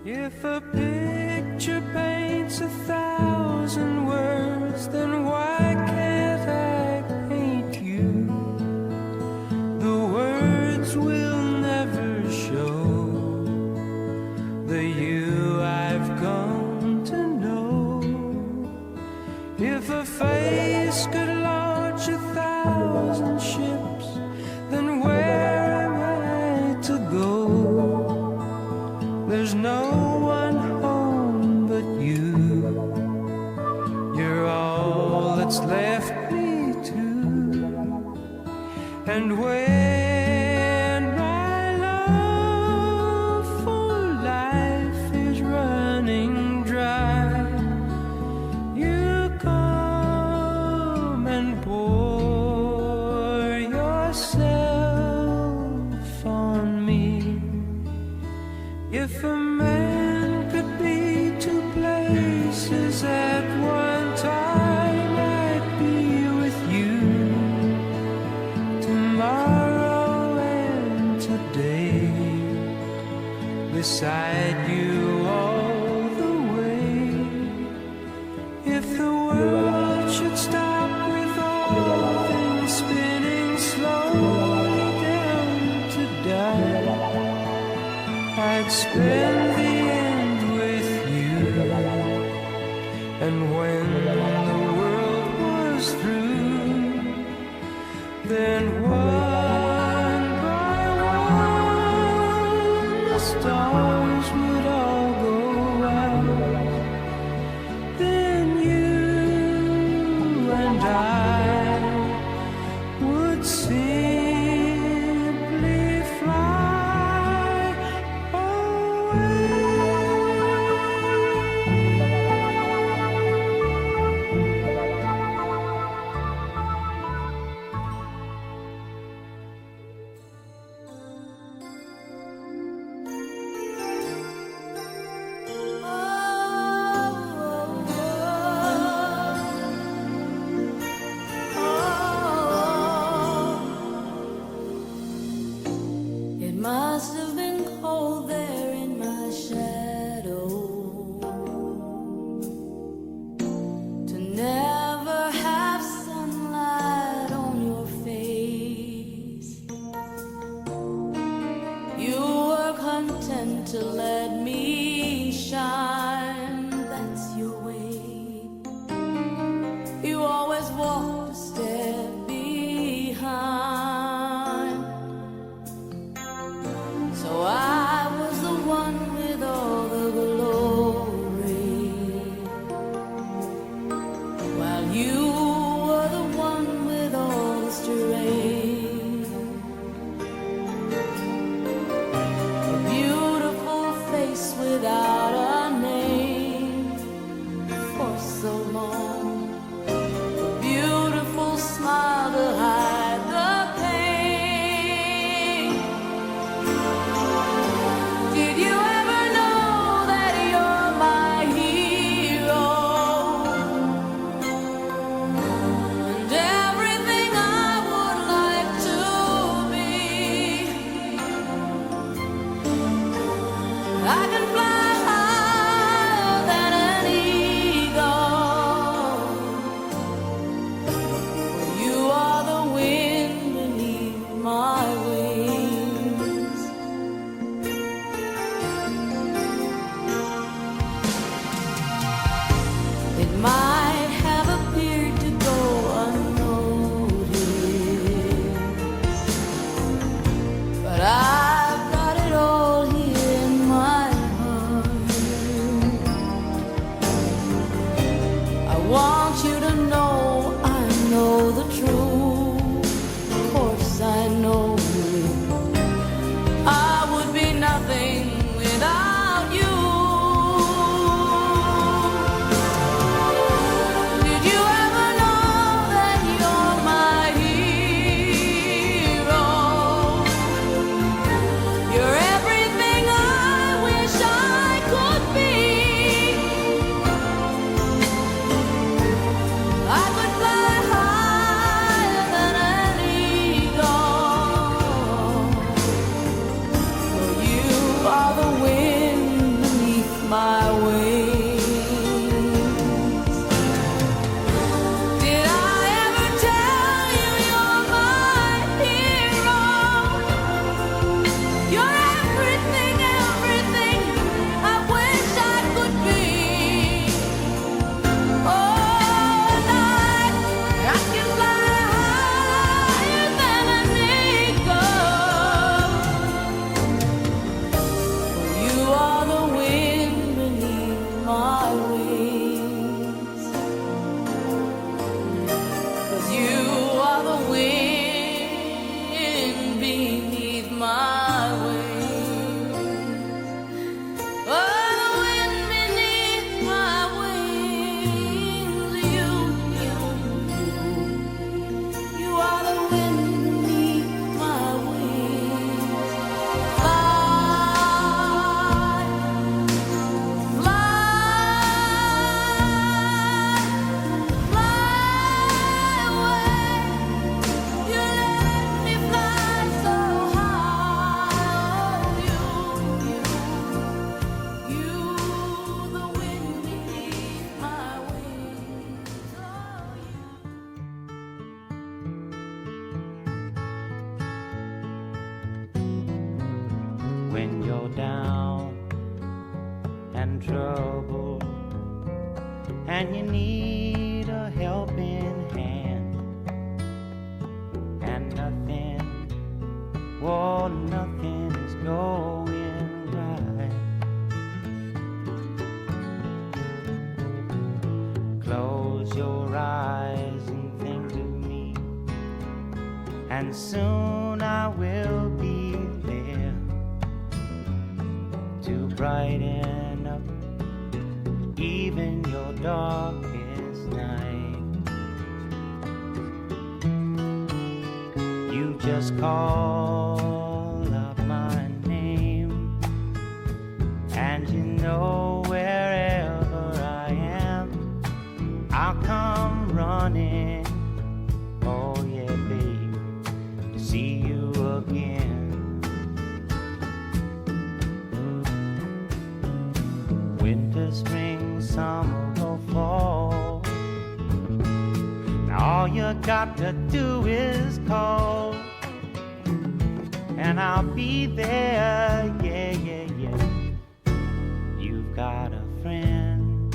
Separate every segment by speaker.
Speaker 1: If a picture paints 1,000 words, then why can't I paint you? The words will never show the you I've come to know. If a face could launch 1,000 ships, then where am I to go? There's no one home but you. You're all that's left me to. And when my love for life is running dry, you come and pour yourself on me. If a man could be two places at one time, I'd be with you tomorrow and today, beside you all the way. If the world should stop with all things spinning slowly down to die, I'd spend the end with you. And when the world was through, then one by one the stars would all go out. Then you and I would simply fly away.
Speaker 2: It must have been cold there in my shadow to never have sunlight on your face. You were content to let me shine, that's your way. You always walked a step behind. So I was the one with all the glory, while you were the one with all the strength. A beautiful my wings. Did I ever tell you you're my hero? You're everything, everything I wish I could be. Oh, and I can fly higher than an eagle. You are the wind beneath my wings. 'Cause you are the wind beneath my wings. Oh, the wind beneath my wings. You are the wind beneath my wings. Fly, fly away. You let me fly so high. Oh, you, the wind beneath my wings. Oh,
Speaker 1: When you're down and troubled and you need a helping hand, and nothing, oh, nothing is going right. Close your eyes and think of me, and soon I will be there to brighten up even your darkest night. You just call up my name, and you know wherever I am, I'll come running. Oh yeah, babe, to see you again. Winter, spring, summer, or fall, now all you got to do is call, and I'll be there, yeah, yeah, yeah. You've got a friend.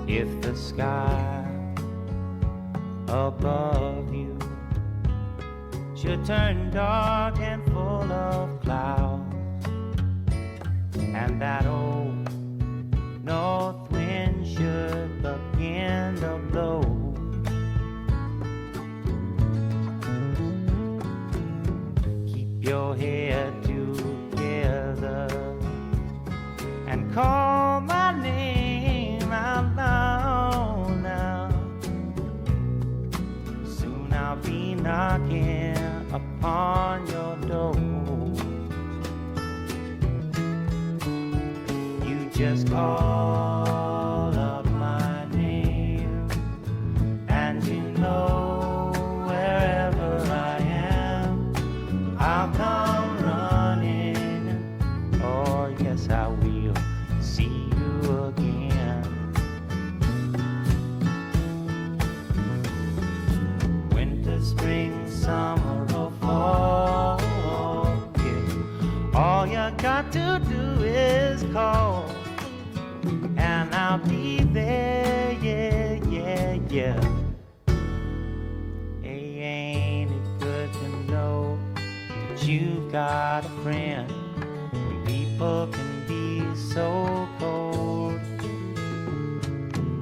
Speaker 1: If the sky above you should turn dark and full of clouds, and that old north wind should begin to blow, keep your head together and call my name out loud now. Soon I'll be knocking upon your door. You just call up my name, and you know wherever I am, I'll come running. Oh yes, I will see you again. Winter, spring, summer, or fall, yeah. All you got to do is call, and I'll be there, yeah, yeah, yeah. Hey, ain't it good to know that you've got a friend? People can be so cold,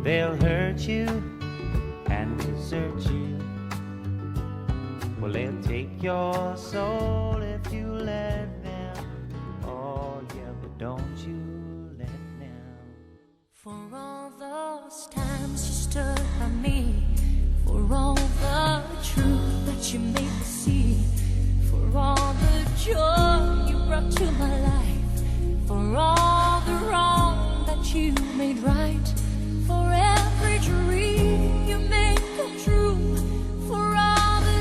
Speaker 1: they'll hurt you and desert you. Well, they'll take your soul if you let them. Oh yeah, but don't you let them.
Speaker 2: for all those times you stood by me, for all the truth that you made me see, for all the joy you brought to my life, for all the wrong that you made right, for every dream you made come true, for all the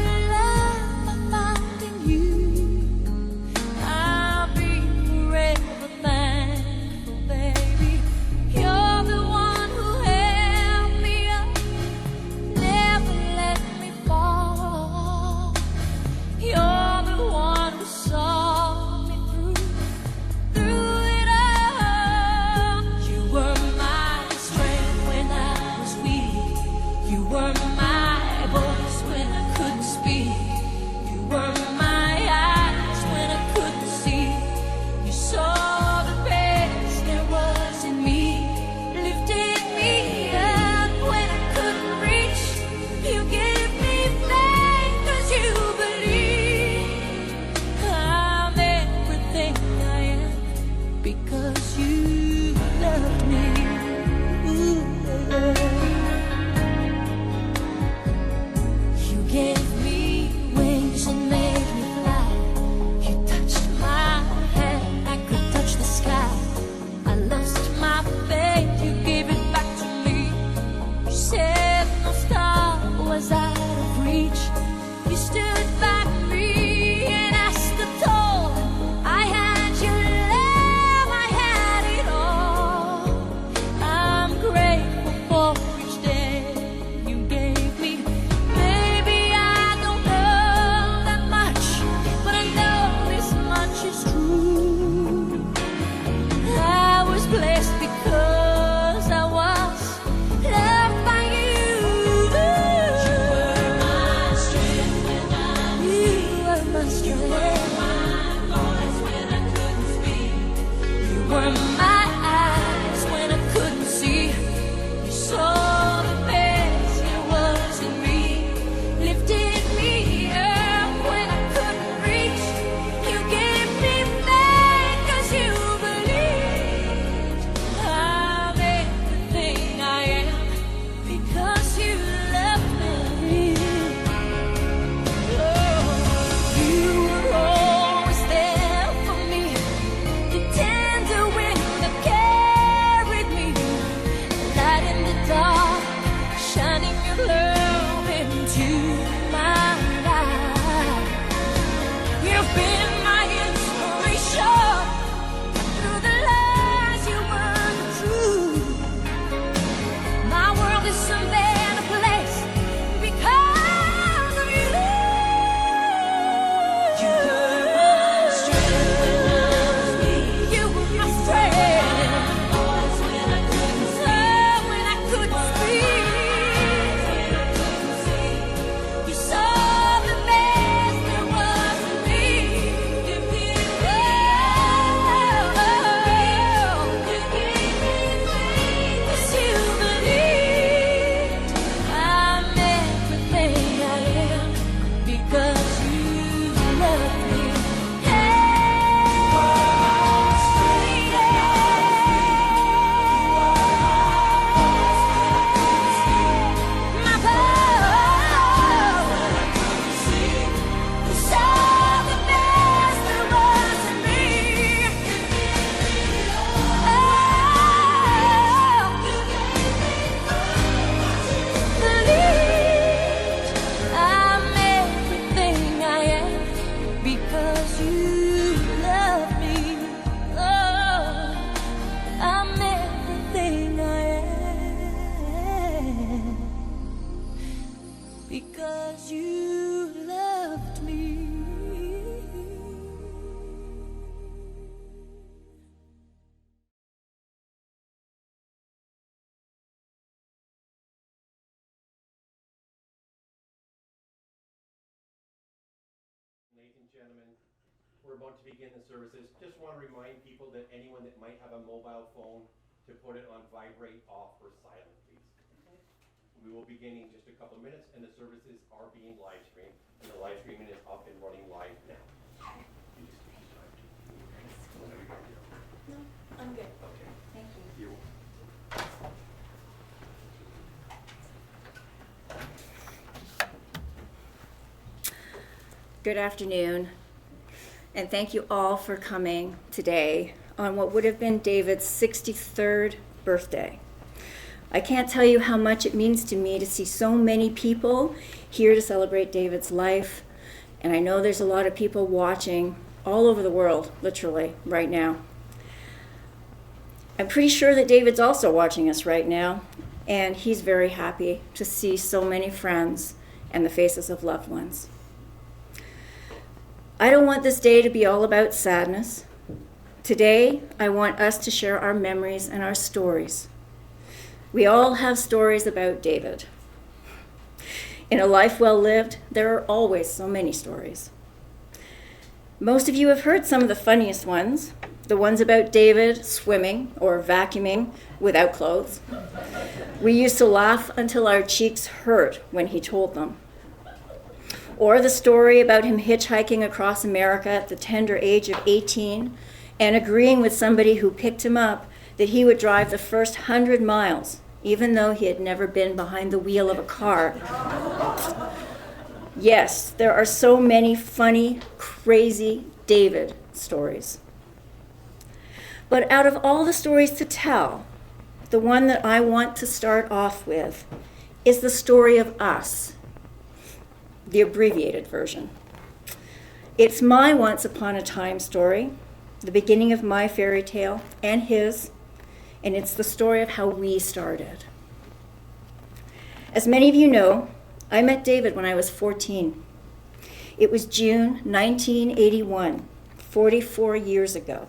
Speaker 2: into my life. You've been my inspiration through the lies you weren't true. My world is a better place because of you. You were my strength when I was weak. You were my strength. Voice when I couldn't speak. When I couldn't speak. When I couldn't see. You saw the best there was in me. You gave me faith. You believed I'm everything I am because you love me. My power. You saw the best there was in me. Believed I'm everything I am because you love me. Oh, I'm everything I am because you loved me.
Speaker 3: Ladies and gentlemen, we're about to begin the services. Just want to remind people that anyone that might have a mobile phone to put it on vibrate, off, or silent, please. We will begin in just a couple of minutes, and the services are being live streamed, and the live streaming is up and running live now. You just take your time. Whatever you're gonna do.
Speaker 2: No, I'm good.
Speaker 3: Okay.
Speaker 2: Thank you.
Speaker 3: You.
Speaker 4: Good afternoon, and thank you all for coming today on what would have been David's 63rd birthday. I can't tell you how much it means to me to see so many people here to celebrate David's life, and I know there's a lot of people watching all over the world, literally, right now. I'm pretty sure that David's also watching us right now, and he's very happy to see so many friends and the faces of loved ones. I don't want this day to be all about sadness. Today, I want us to share our memories and our stories. We all have stories about David. In a life well lived, there are always so many stories. Most of you have heard some of the funniest ones, the ones about David swimming or vacuuming without clothes. We used to laugh until our cheeks hurt when he told them. Or the story about him hitchhiking across America at the tender age of 18 and agreeing with somebody who picked him up that he would drive the first 100 miles, even though he had never been behind the wheel of a car. Yes, there are so many funny, crazy David stories. But out of all the stories to tell, the one that I want to start off with is the story of us, the abbreviated version. It's my once upon a time story, the beginning of my fairy tale and his, and it's the story of how we started. As many of you know, I met David when I was 14. It was June 1981, 44 years ago.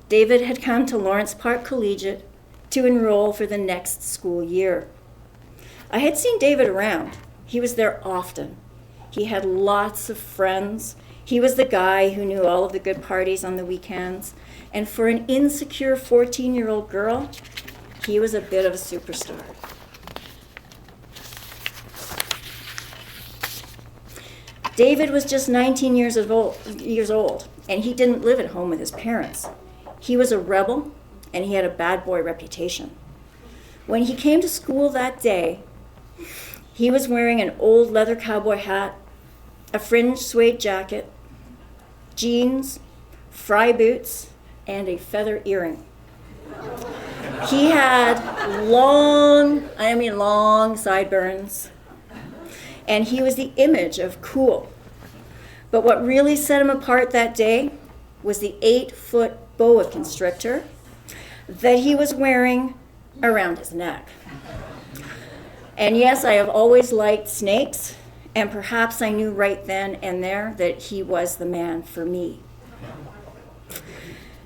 Speaker 4: David had come to Lawrence Park Collegiate to enroll for the next school year. I had seen David around. He was there often. He had lots of friends. He was the guy who knew all of the good parties on the weekends. And for an insecure 14-year-old girl, he was a bit of a superstar. David was just 19 years old, and he didn't live at home with his parents. He was a rebel, and he had a bad boy reputation. When he came to school that day, he was wearing an old leather cowboy hat, a fringed suede jacket, jeans, fry boots, and a feather earring. He had long sideburns. and he was the image of cool. But what really set him apart that day was the 8-foot boa constrictor that he was wearing around his neck. And yes, I have always liked snakes, and perhaps I knew right then and there that he was the man for me.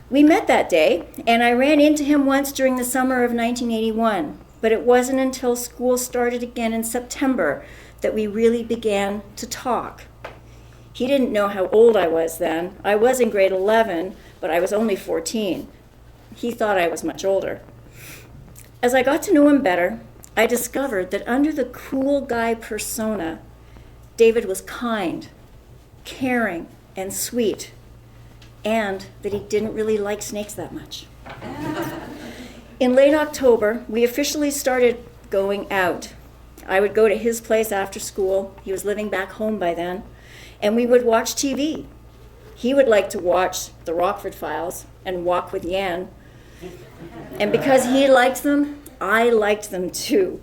Speaker 4: We met that day, and I ran into him once during the summer of 1981, but it wasn't until school started again in September that we really began to talk. He didn't know how old I was then. I was in grade 11, but I was only 14. He thought I was much older. As I got to know him better, I discovered that under the cool guy persona, David was kind, caring, and sweet, and that he didn't really like snakes that much. In late October, we officially started going out. I would go to his place after school. He was living back home by then, and we would watch TV. He would like to watch The Rockford Files and Walk with Yan, and because he liked them, I liked them too.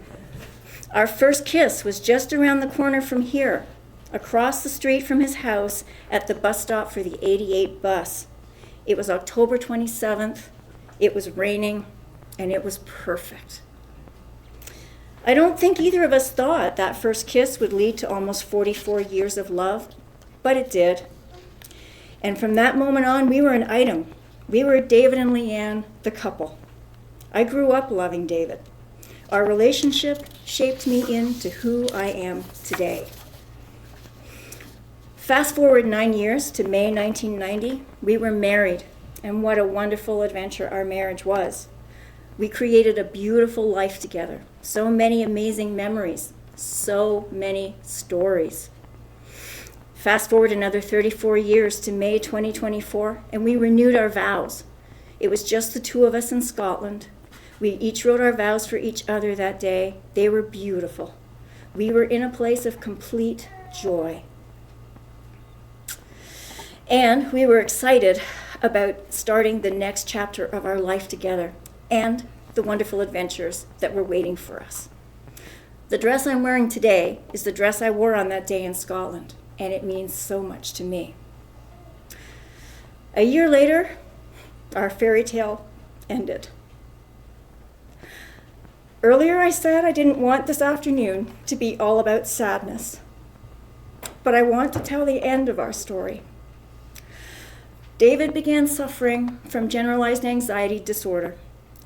Speaker 4: Our first kiss was just around the corner from here, across the street from his house at the bus stop for the 88 bus. It was October 27th, it was raining, and it was perfect. I don't think either of us thought that first kiss would lead to almost 44 years of love, but it did. And from that moment on, we were an item. We were David and Leanne, the couple. I grew up loving David. Our relationship shaped me into who I am today. Fast forward 9 years to May 1990, we were married, and what a wonderful adventure our marriage was. We created a beautiful life together, so many amazing memories, so many stories. Fast forward another 34 years to May 2024, and we renewed our vows. It was just the two of us in Scotland. We each wrote our vows for each other that day. They were beautiful. We were in a place of complete joy. And we were excited about starting the next chapter of our life together and the wonderful adventures that were waiting for us. The dress I'm wearing today is the dress I wore on that day in Scotland, and it means so much to me. A year later, our fairy tale ended. Earlier I said I didn't want this afternoon to be all about sadness, but I want to tell the end of our story. David began suffering from generalized anxiety disorder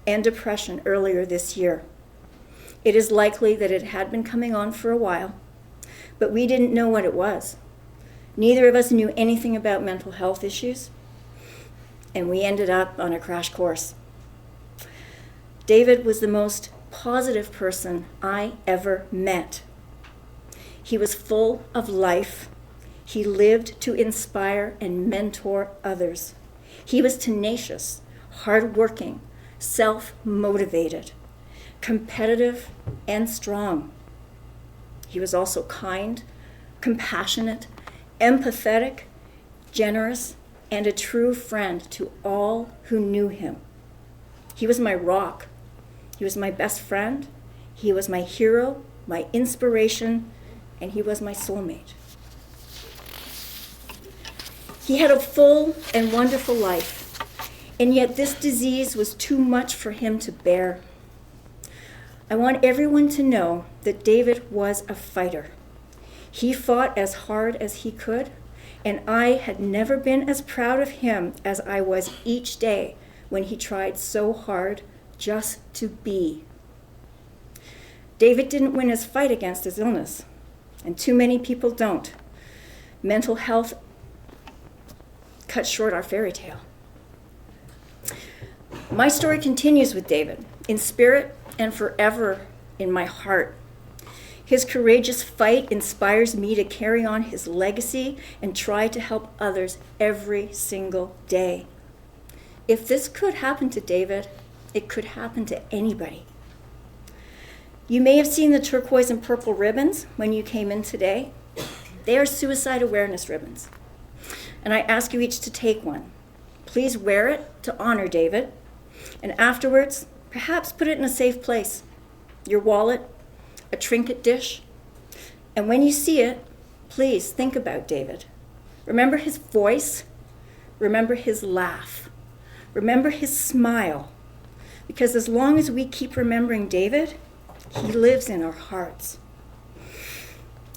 Speaker 4: and depression earlier this year. It is likely that it had been coming on for a while, but we didn't know what it was. Neither of us knew anything about mental health issues, and we ended up on a crash course. David was the most positive person I ever met. He was full of life. He lived to inspire and mentor others. He was tenacious, hardworking, self-motivated, competitive, and strong. He was also kind, compassionate, empathetic, generous, and a true friend to all who knew him. He was my rock. He was my best friend. He was my hero, my inspiration, and he was my soulmate. He had a full and wonderful life, and yet this disease was too much for him to bear. I want everyone to know that David was a fighter. He fought as hard as he could, and I had never been as proud of him as I was each day when he tried so hard just to be. David didn't win his fight against his illness, and too many people don't. Mental health cut short our fairy tale. My story continues with David, in spirit and forever in my heart. His courageous fight inspires me to carry on his legacy and try to help others every single day. If this could happen to David, it could happen to anybody. You may have seen the turquoise and purple ribbons when you came in today. They are suicide awareness ribbons. And I ask you each to take one. Please wear it to honor David. And afterwards, perhaps put it in a safe place. Your wallet, a trinket dish. And when you see it, please think about David. Remember his voice. Remember his laugh. Remember his smile. Because as long as we keep remembering David, he lives in our hearts.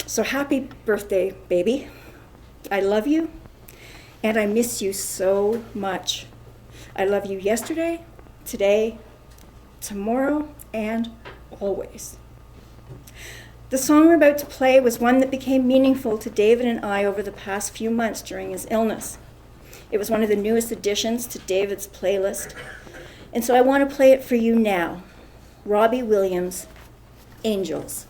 Speaker 4: So happy birthday, baby. I love you, and I miss you so much. I love you yesterday, today, tomorrow, and always. The song we're about to play was one that became meaningful to David and I over the past few months during his illness. It was one of the newest additions to David's playlist, and so I want to play it for you now. Robbie Williams, Angels.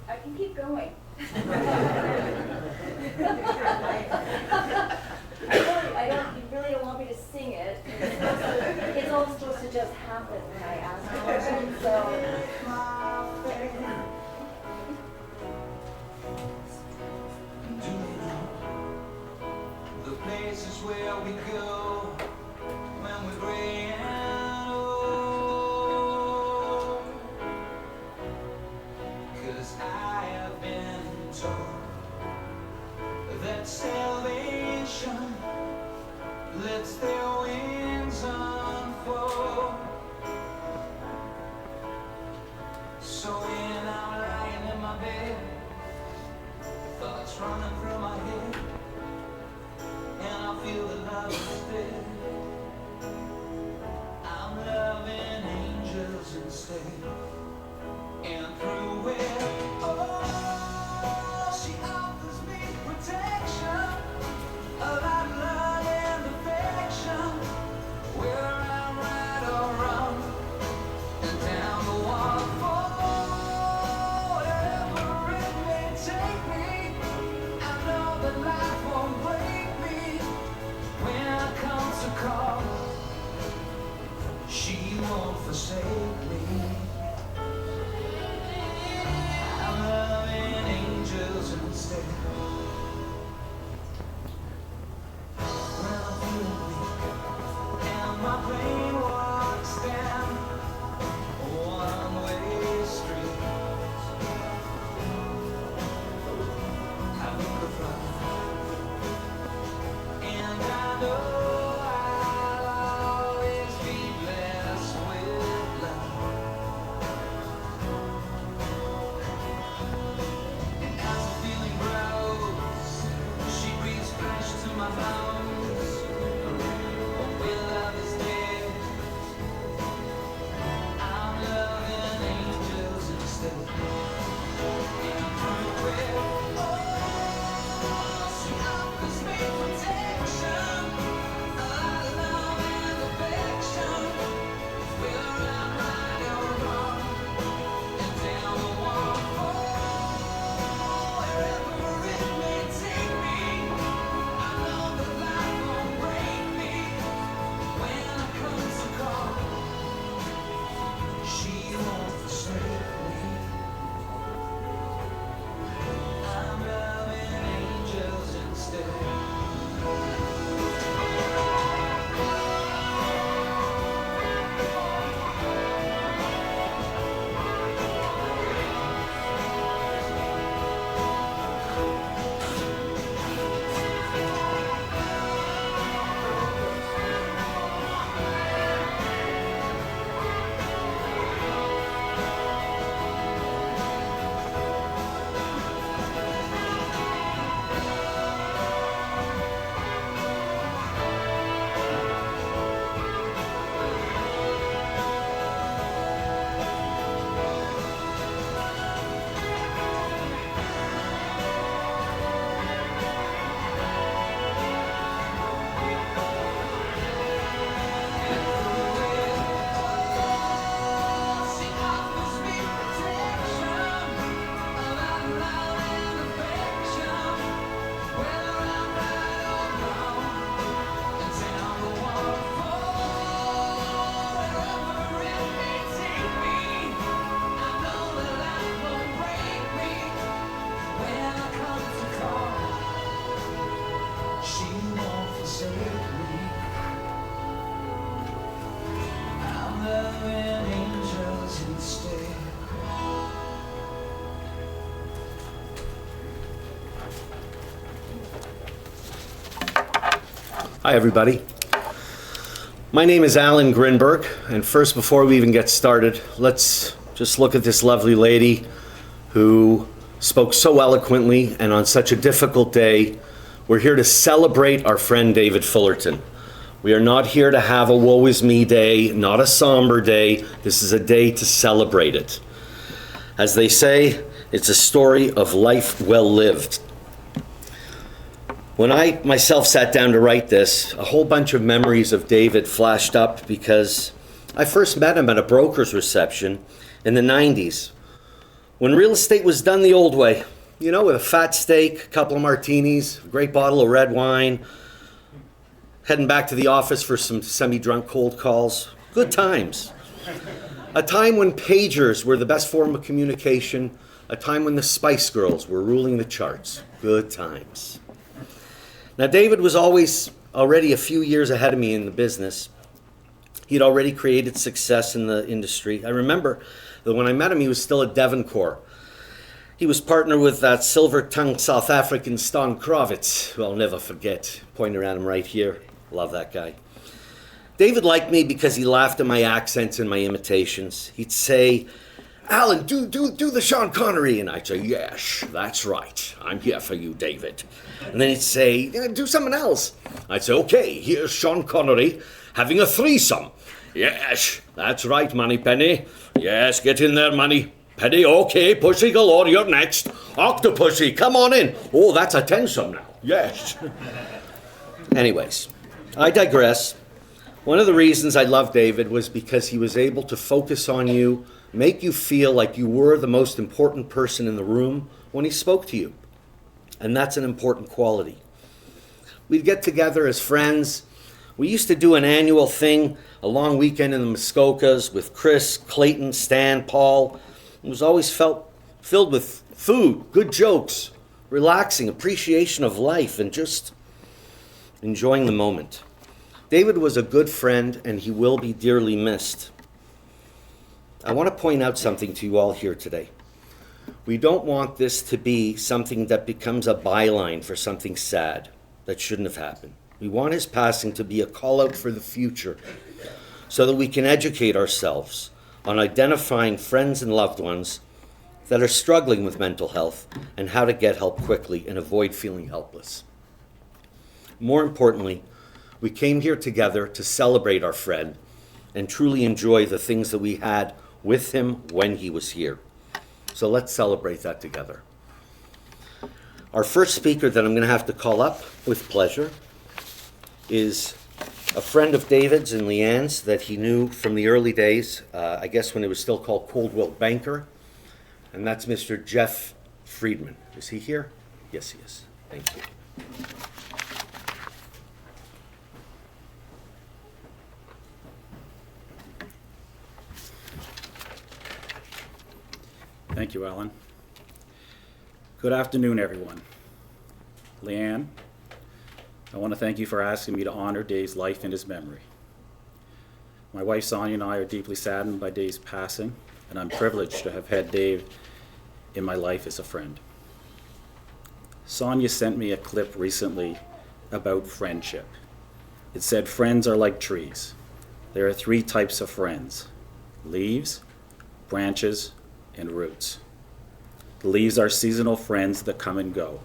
Speaker 4: I can keep going. You really don't want me to sing it. It's all supposed to just happen when I ask questions, so.
Speaker 5: The places where we go when we're gray and old. 'Cause I have been told that salvation lets their wings unfold. So when I'm lying in my bed, thoughts running through my head, and I feel the love is dead, I'm loving angels instead. And through it, oh, she offers me protection, a lot of love and affection, whether I'm right or wrong, and down the waterfall, wherever it may take me, I
Speaker 6: Hi, everybody. My name is Alan Grinberg, and first, before we even get started, let's just look at this lovely lady who spoke so eloquently and on such a difficult day. We're here to celebrate our friend David Fullerton. We are not here to have a woe is me day, not a somber day. This is a day to celebrate it. As they say, it's a story of life well lived. When I myself sat down to write this, a whole bunch of memories of David flashed up because I first met him at a broker's reception in the 90s, when real estate was done the old way, you know, with a fat steak, a couple of martinis, a great bottle of red wine, heading back to the office for some semi-drunk cold calls. Good times. A time when pagers were the best form of communication, a time when the Spice Girls were ruling the charts. Good times. Now, David was always already a few years ahead of me in the business. He'd already created success in the industry. I remember that when I met him, he was still at Devoncore. He was partnered with that silver-tongued South African Stan Kravitz, who I'll never forget. Pointing at him right here. Love that guy. David liked me because he laughed at my accents and my imitations. He'd say, "Alan, do the Sean Connery." And I'd say, "Yes, that's right. I'm here for you, David." And then he'd say, "Do something else." I'd say, "Okay, here's Sean Connery having a threesome." "Yes, that's right, Moneypenny. Yes, get in there, Moneypenny. Okay, Pussy Galore, you're next. Octopussy, come on in. Oh, that's a tensome now. Yes." Anyways, I digress. One of the reasons I loved David was because he was able to focus on you, make you feel like you were the most important person in the room when he spoke to you. And that's an important quality. We'd get together as friends. We used to do an annual thing, a long weekend in the Muskokas with Chris, Clayton, Stan, Paul. It was always filled with food, good jokes, relaxing, appreciation of life, and just enjoying the moment. David was a good friend, and he will be dearly missed. I want to point out something to you all here today. We don't want this to be something that becomes a byline for something sad that shouldn't have happened. We want his passing to be a call out for the future so that we can educate ourselves on identifying friends and loved ones that are struggling with mental health and how to get help quickly and avoid feeling helpless. More importantly, we came here together to celebrate our friend and truly enjoy the things that we had with him when he was here. So let's celebrate that together. Our first speaker that I'm going to have to call up with pleasure is a friend of David's and Leanne's that he knew from the early days, I guess when it was still called Coldwell Banker, and that's Mr. Jeff Friedman. Is he here? Yes, he is. Thank you.
Speaker 7: Thank you, Alan. Good afternoon, everyone. Leanne, I want to thank you for asking me to honor Dave's life and his memory. My wife Sonia and I are deeply saddened by Dave's passing, and I'm privileged to have had Dave in my life as a friend. Sonia sent me a clip recently about friendship. It said, "Friends are like trees. There are 3 types of friends: leaves, branches, and roots. The leaves are seasonal friends that come and go.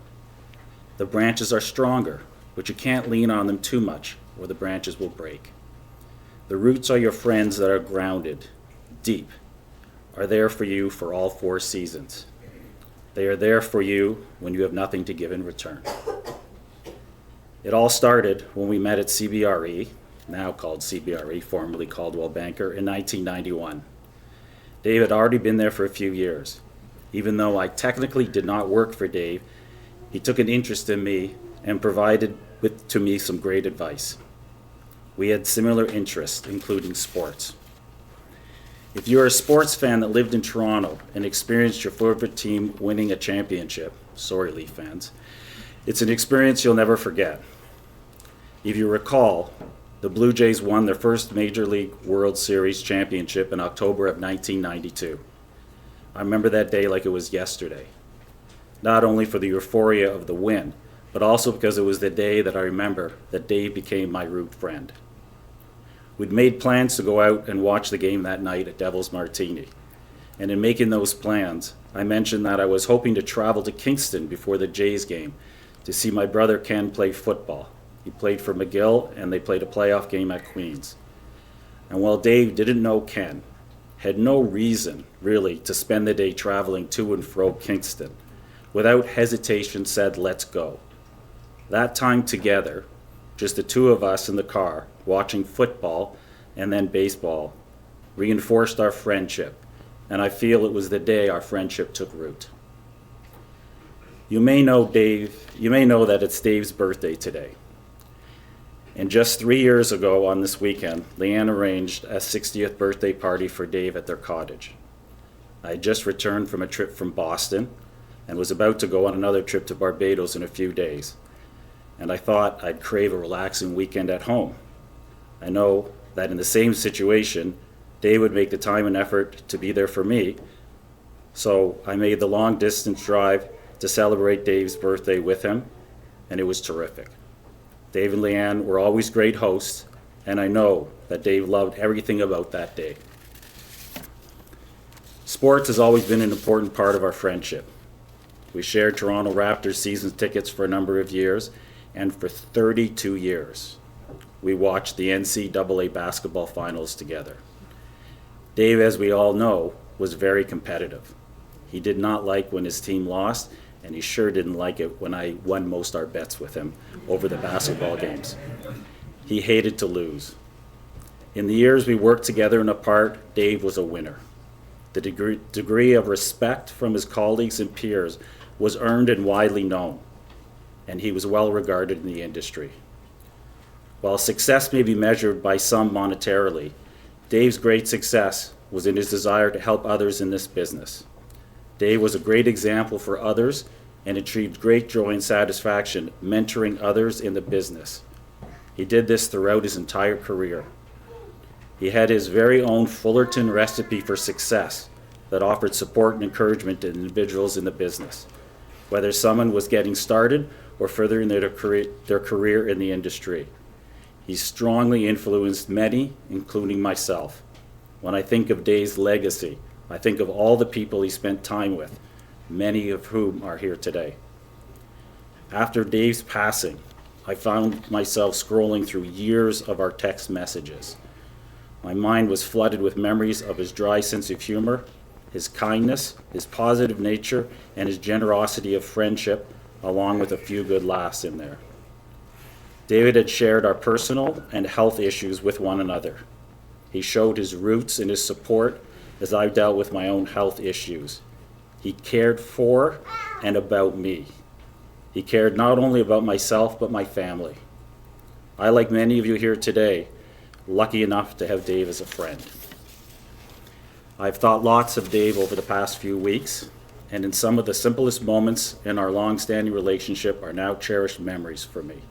Speaker 7: The branches are stronger, but you can't lean on them too much or the branches will break. The roots are your friends that are grounded, deep, are there for you for all 4 seasons. They are there for you when you have nothing to give in return." It all started when we met at CBRE, now called CBRE, formerly Coldwell Banker, in 1991. Dave had already been there for a few years. Even though I technically did not work for Dave, he took an interest in me and provided to me some great advice. We had similar interests, including sports. If you're a sports fan that lived in Toronto and experienced your favorite team winning a championship, sorry Leaf fans, it's an experience you'll never forget. If you recall, the Blue Jays won their first Major League World Series championship in October of 1992. I remember that day like it was yesterday. Not only for the euphoria of the win, but also because it was the day that I remember that Dave became my root friend. We'd made plans to go out and watch the game that night at Devil's Martini. And in making those plans, I mentioned that I was hoping to travel to Kingston before the Jays game to see my brother Ken play football. He played for McGill, and they played a playoff game at Queens. And while Dave didn't know Ken, had no reason, really, to spend the day traveling to and fro Kingston, without hesitation said, "Let's go." That time together, just the two of us in the car, watching football and then baseball, reinforced our friendship, and I feel it was the day our friendship took root. You may know that it's Dave's birthday today. And just 3 years ago on this weekend, Leanne arranged a 60th birthday party for Dave at their cottage. I had just returned from a trip from Boston and was about to go on another trip to Barbados in a few days. And I thought I'd crave a relaxing weekend at home. I know that in the same situation, Dave would make the time and effort to be there for me, so I made the long distance drive to celebrate Dave's birthday with him, and it was terrific. Dave and Leanne were always great hosts, and I know that Dave loved everything about that day. Sports has always been an important part of our friendship. We shared Toronto Raptors season tickets for a number of years, and for 32 years, we watched the NCAA basketball finals together. Dave, as we all know, was very competitive. He did not like when his team lost, and he sure didn't like it when I won most our bets with him over the basketball games. He hated to lose. In the years we worked together and apart, Dave was a winner. The degree of respect from his colleagues and peers was earned and widely known, and he was well regarded in the industry. While success may be measured by some monetarily, Dave's great success was in his desire to help others in this business. Dave was a great example for others and achieved great joy and satisfaction mentoring others in the business. He did this throughout his entire career. He had his very own Fullerton recipe for success that offered support and encouragement to individuals in the business, whether someone was getting started or furthering their career in the industry. He strongly influenced many, including myself. When I think of Dave's legacy, I think of all the people he spent time with, many of whom are here today. After Dave's passing, I found myself scrolling through years of our text messages. My mind was flooded with memories of his dry sense of humor, his kindness, his positive nature, and his generosity of friendship, along with a few good laughs in there. David had shared our personal and health issues with one another. He showed his roots and his support as I dealt with my own health issues. He cared for and about me. He cared not only about myself, but my family. I, like many of you here today, lucky enough to have Dave as a friend. I've thought lots of Dave over the past few weeks, and in some of the simplest moments in our long-standing relationship are now cherished memories for me.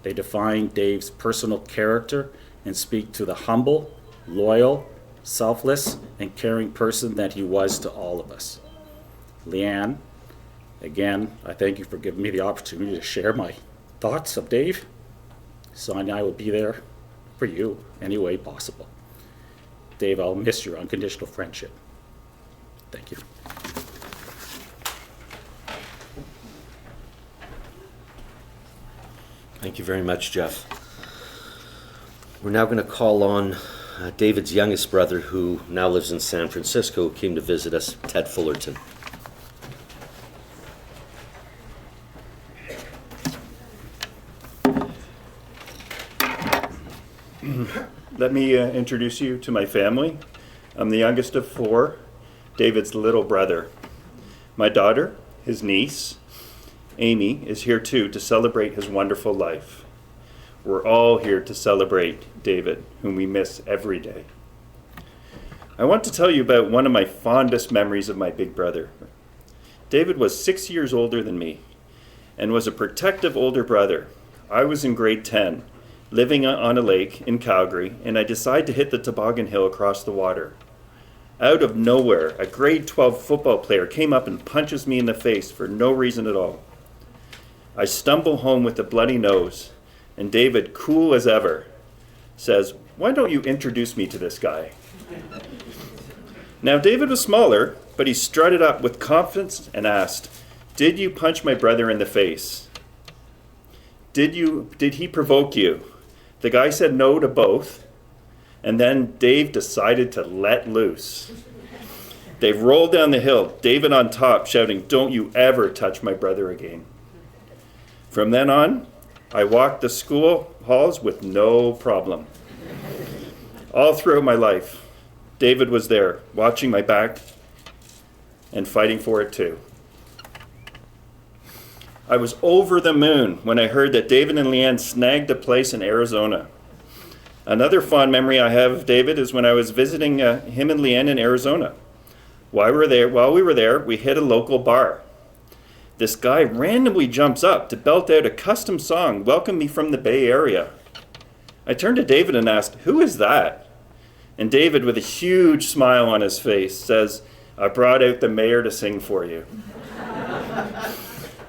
Speaker 7: They define Dave's personal character and speak to the humble, loyal, selfless, and caring person that he was to all of us. Leanne, again, I thank you for giving me the opportunity to share my thoughts of Dave. Sonia, I will be there for you any way possible. Dave, I'll miss your unconditional friendship. Thank you.
Speaker 6: Thank you very much, Jeff. We're now going to call on David's youngest brother, who now lives in San Francisco, who came to visit us, Ted Fullerton.
Speaker 8: Let me introduce you to my family. I'm the youngest of four, David's little brother. My daughter, his niece, Amy, is here too to celebrate his wonderful life. We're all here to celebrate David, whom we miss every day. I want to tell you about one of my fondest memories of my big brother. David was 6 years older than me and was a protective older brother. I was in grade 10, living on a lake in Calgary, and I decided to hit the toboggan hill across the water. Out of nowhere, a grade 12 football player came up and punches me in the face for no reason at all. I stumble home with a bloody nose, and David, cool as ever, says, "Why don't you introduce me to this guy?" Now, David was smaller, but he strutted up with confidence and asked, "Did you punch my brother in the face? Did he provoke you?" The guy said no to both, and then Dave decided to let loose. They rolled down the hill, David on top, shouting, "Don't you ever touch my brother again." From then on, I walked the school halls with no problem. All throughout my life, David was there, watching my back and fighting for it too. I was over the moon when I heard that David and Leanne snagged a place in Arizona. Another fond memory I have of David is when I was visiting him and Leanne in Arizona. While we were there, we hit a local bar. This guy randomly jumps up to belt out a custom song, "Welcome Me from the Bay Area." I turned to David and asked, "Who is that?" And David, with a huge smile on his face, says, "I brought out the mayor to sing for you."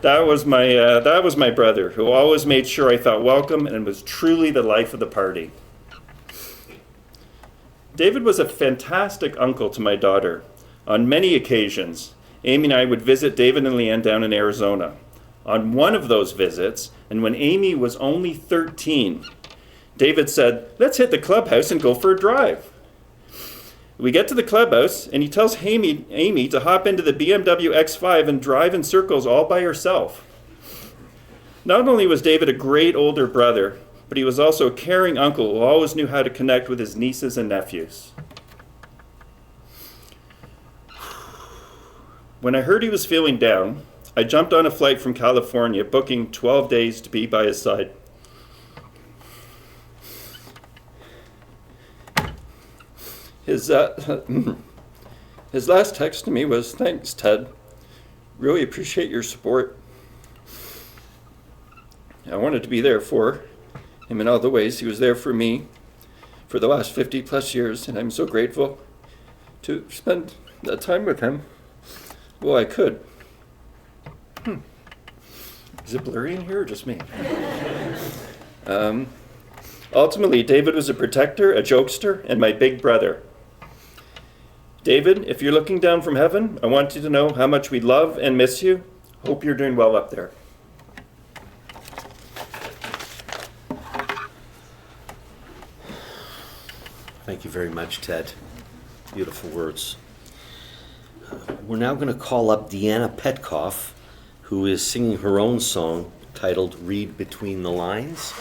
Speaker 8: That was my brother, who always made sure I felt welcome and was truly the life of the party. David was a fantastic uncle to my daughter. On many occasions, Amy and I would visit David and Leanne down in Arizona. On one of those visits, and when Amy was only 13, David said, "Let's hit the clubhouse and go for a drive." We get to the clubhouse, and he tells Amy to hop into the BMW X5 and drive in circles all by herself. Not only was David a great older brother, but he was also a caring uncle who always knew how to connect with his nieces and nephews. When I heard he was feeling down, I jumped on a flight from California, booking 12 days to be by his side. His last text to me was, "Thanks, Ted. Really appreciate your support." I wanted to be there for him in all the ways he was there for me for the last 50 plus years, and I'm so grateful to spend that time with him. Well, I could. Is it blurry in here or just me? Ultimately, David was a protector, a jokester, and my big brother. David, if you're looking down from heaven, I want you to know how much we love and miss you. Hope you're doing well up there.
Speaker 6: Thank you very much, Ted. Beautiful words. We're now going to call up Deanna Petkoff, who is singing her own song titled "Read Between the Lines."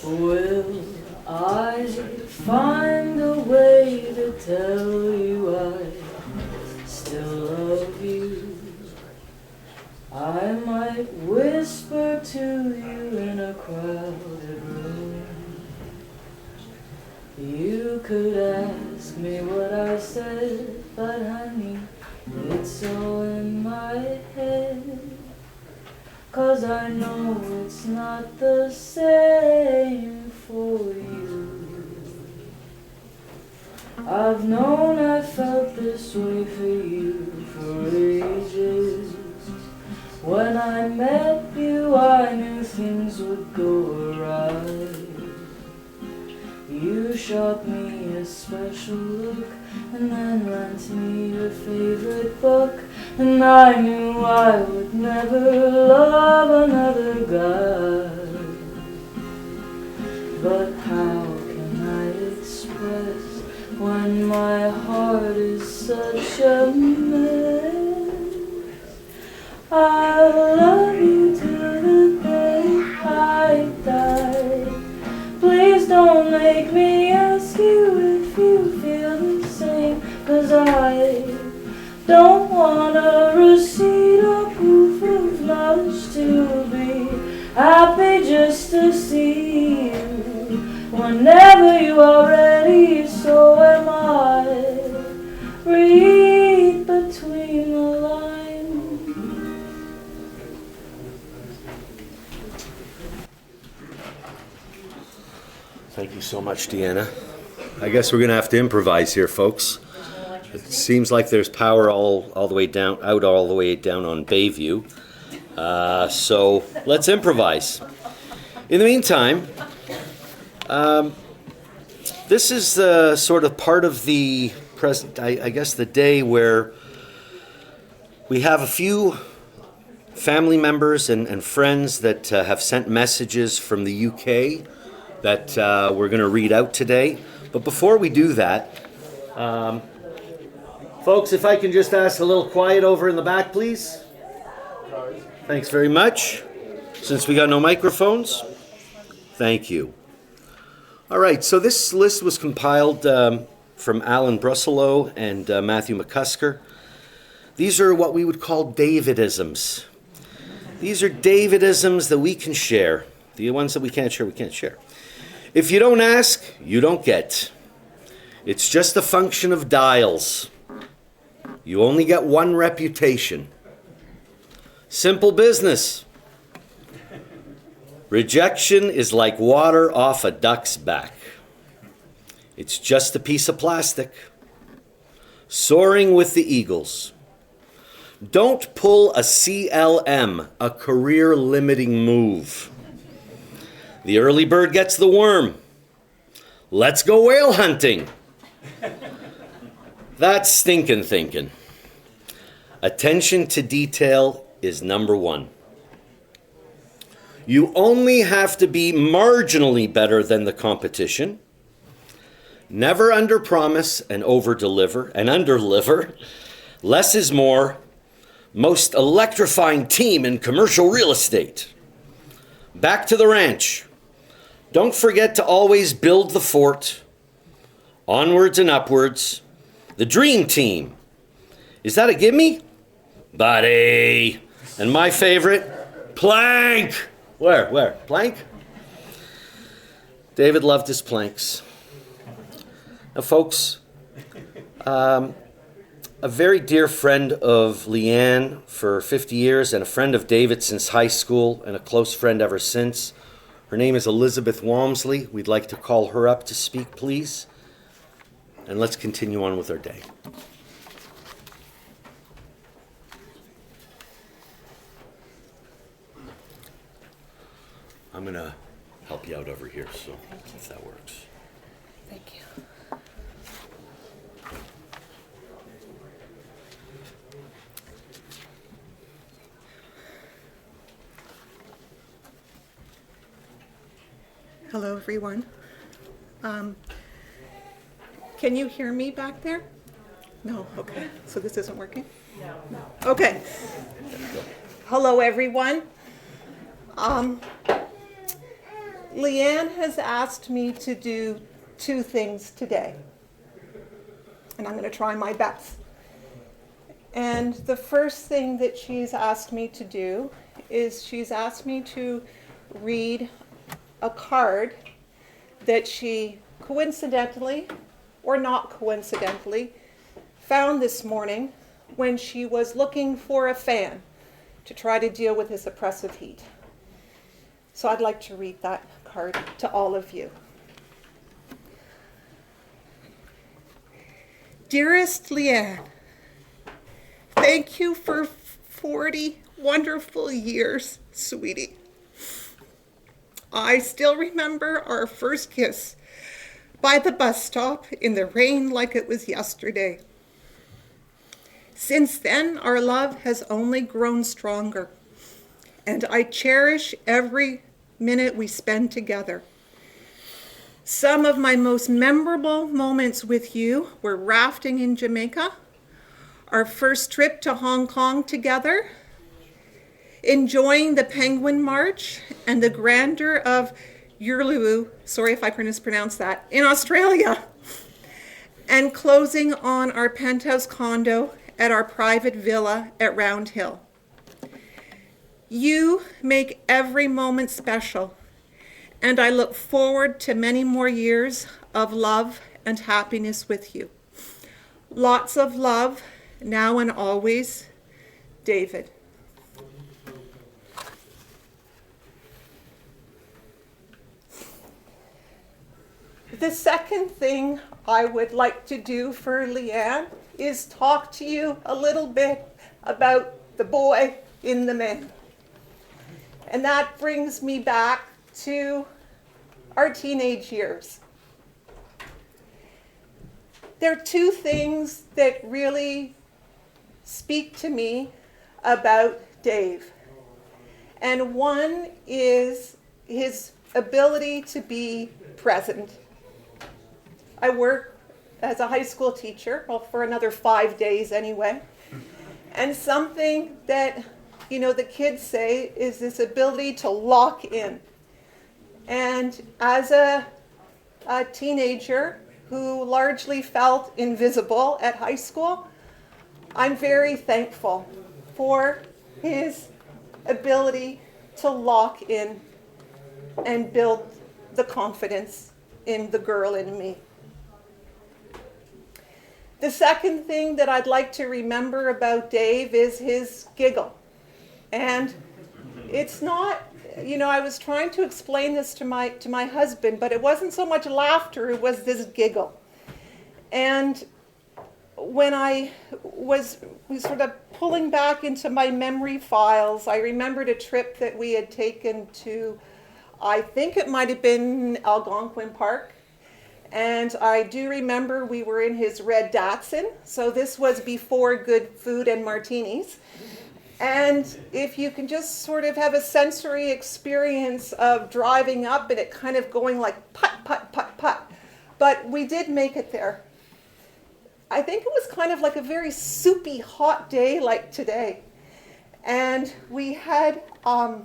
Speaker 9: Will I find a way to tell you I still love you? I might whisper to you in a crowded room. You could ask me what I said, but honey, it's all in my head. 'Cause I know it's not the same for you. I've known I felt this way for you for ages. When I met you, I knew things would go awry. You shot me a special look and then lent me your favorite book. And I knew I would never love another guy. But how can I express when my heart is such a mess? I love you till the day I die. Please don't make me ask you if you feel the same, 'cause I don't want a receipt or proof of much to be happy just to see you. Whenever you are ready, so am I. Read between the lines.
Speaker 6: Thank you so much, Deanna. I guess we're going to have to improvise here, folks. It seems like there's power all the way down, all the way down on Bayview. So let's improvise. In the meantime, this is sort of part of the present, I guess, the day where we have a few family members and friends that have sent messages from the UK that we're going to read out today. But before we do that, folks, if I can just ask a little quiet over in the back, please. Thanks very much. Since we got no microphones, thank you. All right, so this list was compiled from Alan Brusselow and Matthew McCusker. These are what we would call Davidisms. These are Davidisms that we can share. The ones that we can't share, we can't share. If you don't ask, you don't get. It's just a function of dials. You only get one reputation. Simple business. Rejection is like water off a duck's back. It's just a piece of plastic. Soaring with the eagles. Don't pull a CLM, a career-limiting move. The early bird gets the worm. Let's go whale hunting. That's stinking thinking. Attention to detail is number one. You only have to be marginally better than the competition. Never underpromise and overdeliver and underdeliver. Less is more. Most electrifying team in commercial real estate. Back to the ranch. Don't forget to always build the fort. Onwards and upwards. The dream team. Is that a gimme? Buddy. And my favorite, plank. Where? Plank? David loved his planks. Now, folks, a very dear friend of Leanne for 50 years and a friend of David since high school and a close friend ever since. Her name is Elizabeth Walmsley. We'd like to call her up to speak, please. And let's continue on with our day. I'm going to help you out over here, so if that works.
Speaker 4: Thank you.
Speaker 10: Hello, everyone. Can you hear me back there? No, okay, so this isn't working? No. Okay. Hello, everyone. Leanne has asked me to do two things today, and I'm going to try my best. And the first thing that she's asked me to do is she's asked me to read a card that she coincidentally, or not coincidentally, found this morning when she was looking for a fan to try to deal with this oppressive heat. So I'd like to read that card to all of you. Dearest Leanne, thank you for 40 wonderful years, sweetie. I still remember our first kiss by the bus stop in the rain like it was yesterday. Since then, our love has only grown stronger, and I cherish every minute we spend together. Some of my most memorable moments with you were rafting in Jamaica, our first trip to Hong Kong together, enjoying the Penguin March and the grandeur of Uluru, sorry if I mispronounced that, in Australia, and closing on our penthouse condo at our private villa at Round Hill. You make every moment special, and I look forward to many more years of love and happiness with you. Lots of love, now and always, David. The second thing I would like to do for Leanne is talk to you a little bit about the boy in the man. And that brings me back to our teenage years. There are two things that really speak to me about Dave. And one is his ability to be present. I work as a high school teacher, well, for another 5 days anyway. And something that, the kids say is this ability to lock in. And as a teenager who largely felt invisible at high school, I'm very thankful for his ability to lock in and build the confidence in the girl in me. The second thing that I'd like to remember about Dave is his giggle. And it's not, I was trying to explain this to my husband, but it wasn't so much laughter, it was this giggle. And when I was sort of pulling back into my memory files, I remembered a trip that we had taken to, I think it might have been Algonquin Park. And I do remember we were in his red Datsun, so this was before good food and martinis. And if you can just sort of have a sensory experience of driving up and it kind of going like putt, putt, putt, putt. But we did make it there. I think it was kind of like a very soupy hot day like today. And we had our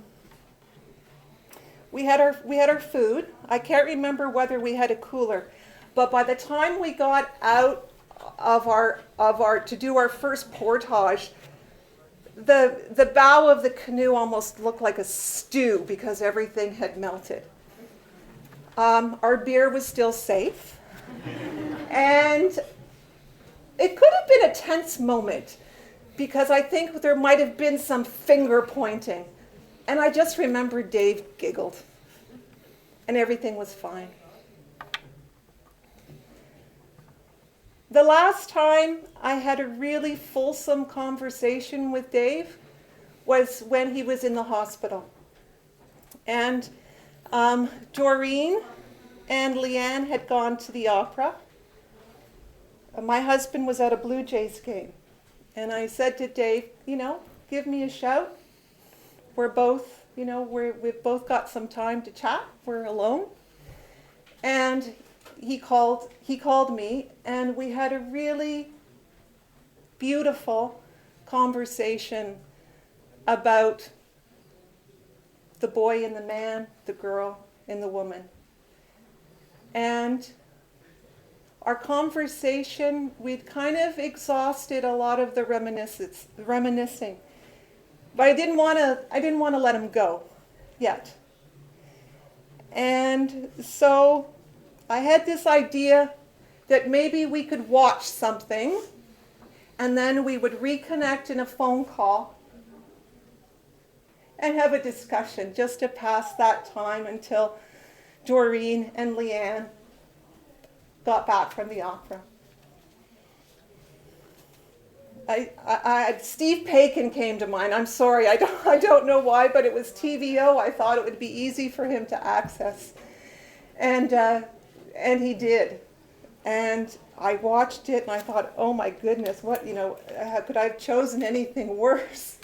Speaker 10: food. I can't remember whether we had a cooler. But by the time we got out of our to do our first portage, the bow of the canoe almost looked like a stew because everything had melted. Our beer was still safe. And it could have been a tense moment because I think there might have been some finger pointing. And I just remember Dave giggled and everything was fine. The last time I had a really fulsome conversation with Dave was when he was in the hospital. And Doreen and Leanne had gone to the opera. My husband was at a Blue Jays game. And I said to Dave, give me a shout. We're both, we've both got some time to chat. We're alone. And he called me, and we had a really beautiful conversation about the boy and the man, the girl and the woman. And our conversation, we'd kind of exhausted a lot of the reminiscing. But I didn't want to let him go yet. And so I had this idea that maybe we could watch something and then we would reconnect in a phone call and have a discussion just to pass that time until Doreen and Leanne got back from the opera. Steve Paikin came to mind. I'm sorry, I don't know why, but it was TVO. I thought it would be easy for him to access. And he did. And I watched it and I thought, oh my goodness, what, could I have chosen anything worse?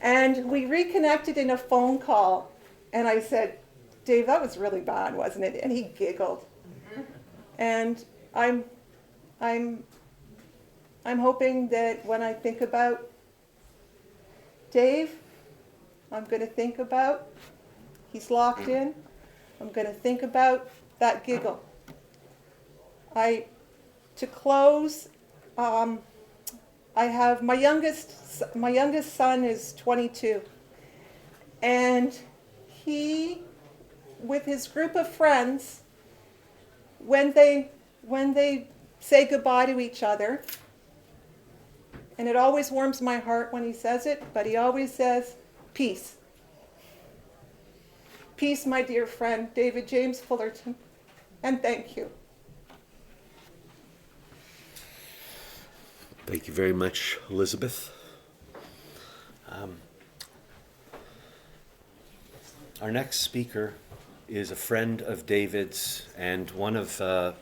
Speaker 10: And we reconnected in a phone call. And I said, Dave, that was really bad, wasn't it? And he giggled. And I'm hoping that when I think about Dave, I'm going to think about he's locked in. I'm going to think about that giggle. To close, I have my youngest son is 22, and he, with his group of friends, when they say goodbye to each other, and it always warms my heart when he says it, but he always says, peace. Peace, my dear friend, David James Fullerton, and thank you.
Speaker 6: Thank you very much, Elizabeth. Our next speaker is a friend of David's and one of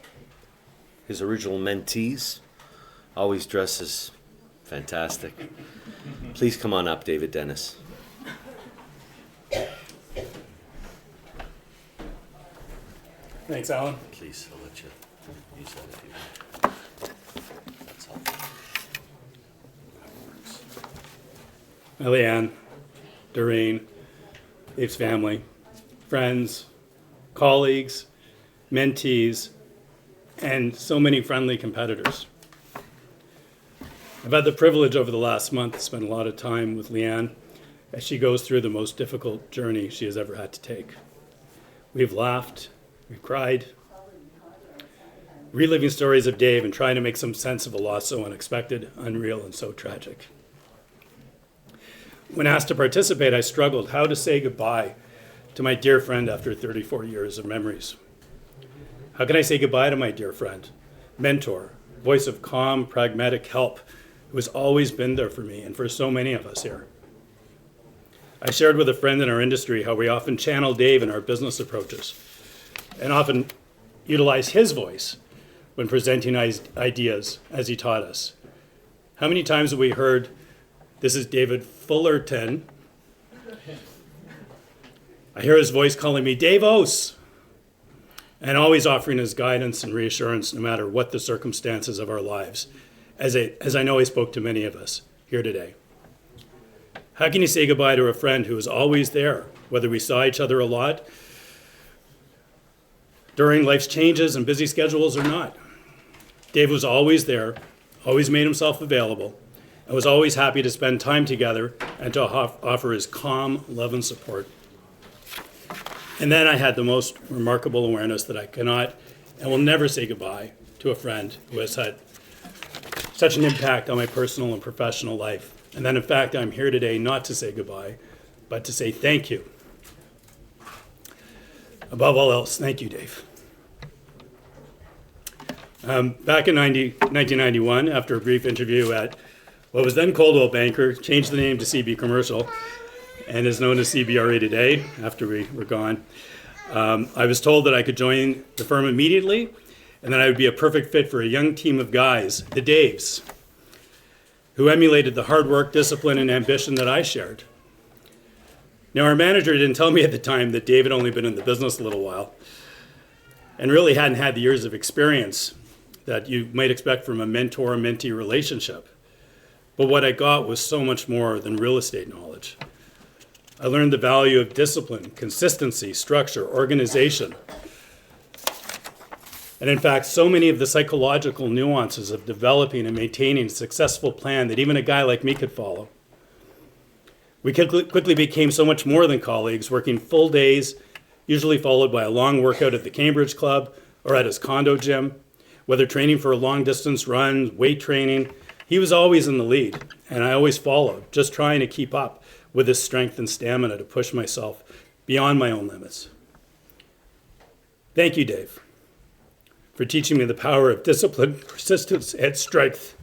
Speaker 6: his original mentees. Always dresses fantastic. Please come on up, David Dennis.
Speaker 11: Thanks, Alan.
Speaker 6: Please, I'll let you use that if you want. That's helpful.
Speaker 11: Leanne, Doreen, Dave's family, friends, colleagues, mentees, and so many friendly competitors. I've had the privilege over the last month to spend a lot of time with Leanne as she goes through the most difficult journey she has ever had to take. We've laughed, we've cried, reliving stories of Dave and trying to make some sense of a loss so unexpected, unreal, and so tragic. When asked to participate, I struggled how to say goodbye to my dear friend after 34 years of memories. How can I say goodbye to my dear friend, mentor, voice of calm, pragmatic help, who has always been there for me and for so many of us here? I shared with a friend in our industry how we often channel Dave in our business approaches and often utilize his voice when presenting ideas as he taught us. How many times have we heard, "This is David Fullerton"? I hear his voice calling me Dave-os, and always offering his guidance and reassurance no matter what the circumstances of our lives, as I know he spoke to many of us here today. How can you say goodbye to a friend who is always there, whether we saw each other a lot during life's changes and busy schedules or not? Dave was always there, always made himself available, and was always happy to spend time together and to offer his calm love and support. And then I had the most remarkable awareness that I cannot and will never say goodbye to a friend who has had such an impact on my personal and professional life. And that in fact, I'm here today not to say goodbye, but to say thank you. Above all else, thank you, Dave. Back in 1991, after a brief interview at what was then Coldwell Banker, changed the name to CB Commercial, and is known as CBRE today, after we were gone, I was told that I could join the firm immediately, and that I would be a perfect fit for a young team of guys, the Daves, who emulated the hard work, discipline, and ambition that I shared. Now, our manager didn't tell me at the time that Dave had only been in the business a little while, and really hadn't had the years of experience that you might expect from a mentor-mentee relationship. But what I got was so much more than real estate knowledge. I learned the value of discipline, consistency, structure, organization. And in fact, so many of the psychological nuances of developing and maintaining a successful plan that even a guy like me could follow. We quickly became so much more than colleagues, working full days, usually followed by a long workout at the Cambridge Club or at his condo gym. Whether training for a long distance run, weight training, he was always in the lead, and I always followed, just trying to keep up with his strength and stamina to push myself beyond my own limits. Thank you, Dave, for teaching me the power of discipline, persistence, and strength.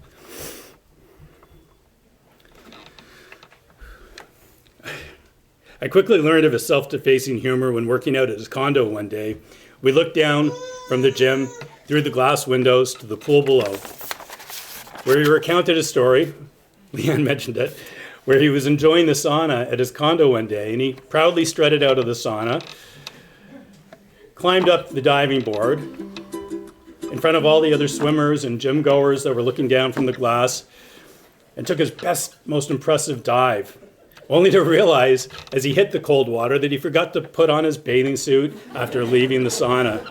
Speaker 11: I quickly learned of his self-defacing humor when working out at his condo one day. We looked down from the gym through the glass windows to the pool below, where he recounted a story, Leanne mentioned it, where he was enjoying the sauna at his condo one day, and he proudly strutted out of the sauna, climbed up the diving board in front of all the other swimmers and gym goers that were looking down from the glass, and took his best, most impressive dive, only to realize as he hit the cold water that he forgot to put on his bathing suit after leaving the sauna.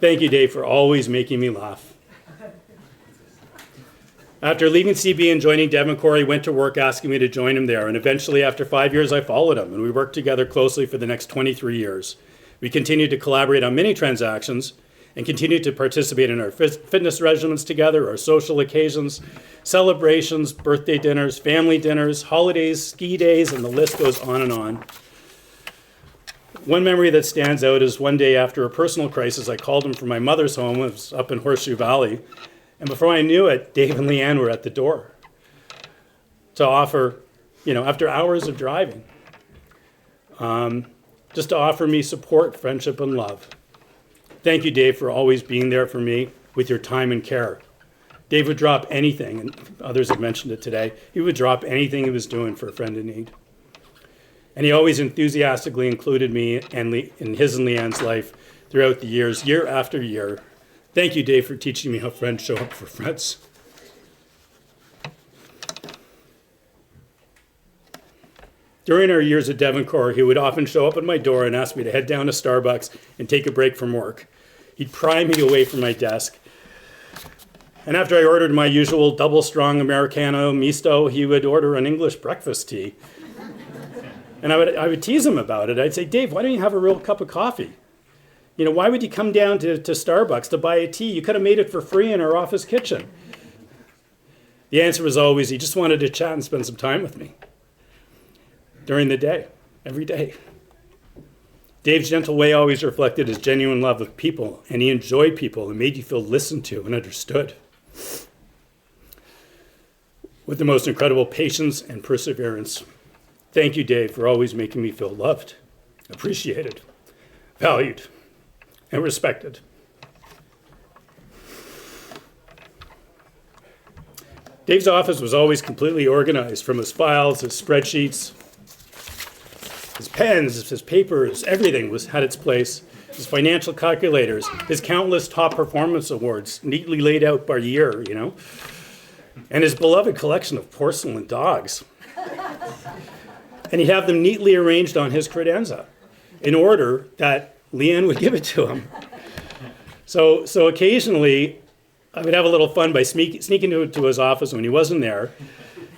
Speaker 11: Thank you, Dave, for always making me laugh. After leaving CB and joining Devon Corey, he went to work asking me to join him there, and eventually after 5 years I followed him, and we worked together closely for the next 23 years. We continued to collaborate on many transactions and continued to participate in our fitness regimens together, our social occasions, celebrations, birthday dinners, family dinners, holidays, ski days, and the list goes on and on. One memory that stands out is one day after a personal crisis, I called him from my mother's home. It was up in Horseshoe Valley. And before I knew it, Dave and Leanne were at the door to offer, after hours of driving, just to offer me support, friendship, and love. Thank you, Dave, for always being there for me with your time and care. Dave would drop anything, and others have mentioned it today. He would drop anything he was doing for a friend in need. And he always enthusiastically included me in his and Leanne's life throughout the years, year after year. Thank you, Dave, for teaching me how friends show up for friends. During our years at Devoncore, he would often show up at my door and ask me to head down to Starbucks and take a break from work. He'd pry me away from my desk. And after I ordered my usual double strong Americano misto, he would order an English breakfast tea. And I would tease him about it. I'd say, Dave, why don't you have a real cup of coffee? Why would you come down to Starbucks to buy a tea? You could have made it for free in our office kitchen. The answer was always, he just wanted to chat and spend some time with me. During the day, every day. Dave's gentle way always reflected his genuine love of people, and he enjoyed people and made you feel listened to and understood. With the most incredible patience and perseverance. Thank you, Dave, for always making me feel loved, appreciated, valued, and respected. Dave's office was always completely organized, from his files, his spreadsheets, his pens, his papers, everything had its place. His financial calculators, his countless top performance awards, neatly laid out by year, and his beloved collection of porcelain dogs. And he'd have them neatly arranged on his credenza in order that Leanne would give it to him. So occasionally, I would have a little fun by sneaking to his office when he wasn't there,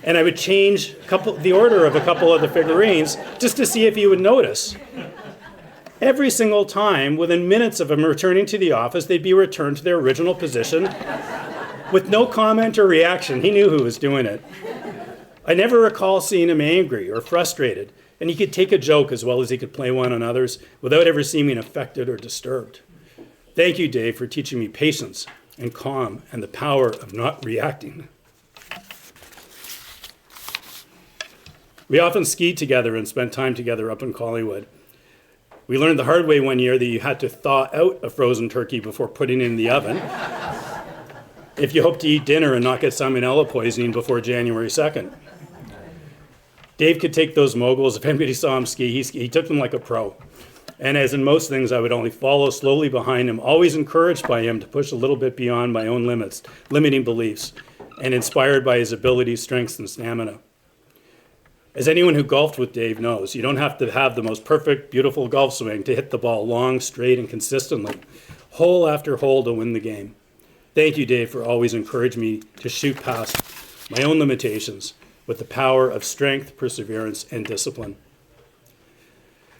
Speaker 11: and I would change the order of a couple of the figurines just to see if he would notice. Every single time, within minutes of him returning to the office, they'd be returned to their original position with no comment or reaction. He knew who was doing it. I never recall seeing him angry or frustrated, and he could take a joke as well as he could play one on others without ever seeming affected or disturbed. Thank you, Dave, for teaching me patience and calm and the power of not reacting. We often skied together and spent time together up in Collingwood. We learned the hard way one year that you had to thaw out a frozen turkey before putting it in the oven if you hope to eat dinner and not get salmonella poisoning before January 2nd. Dave could take those moguls. If anybody saw him ski, he took them like a pro. And as in most things, I would only follow slowly behind him, always encouraged by him to push a little bit beyond my own limits, limiting beliefs, and inspired by his abilities, strengths, and stamina. As anyone who golfed with Dave knows, you don't have to have the most perfect, beautiful golf swing to hit the ball long, straight, and consistently, hole after hole to win the game. Thank you, Dave, for always encouraging me to shoot past my own limitations with the power of strength, perseverance, and discipline.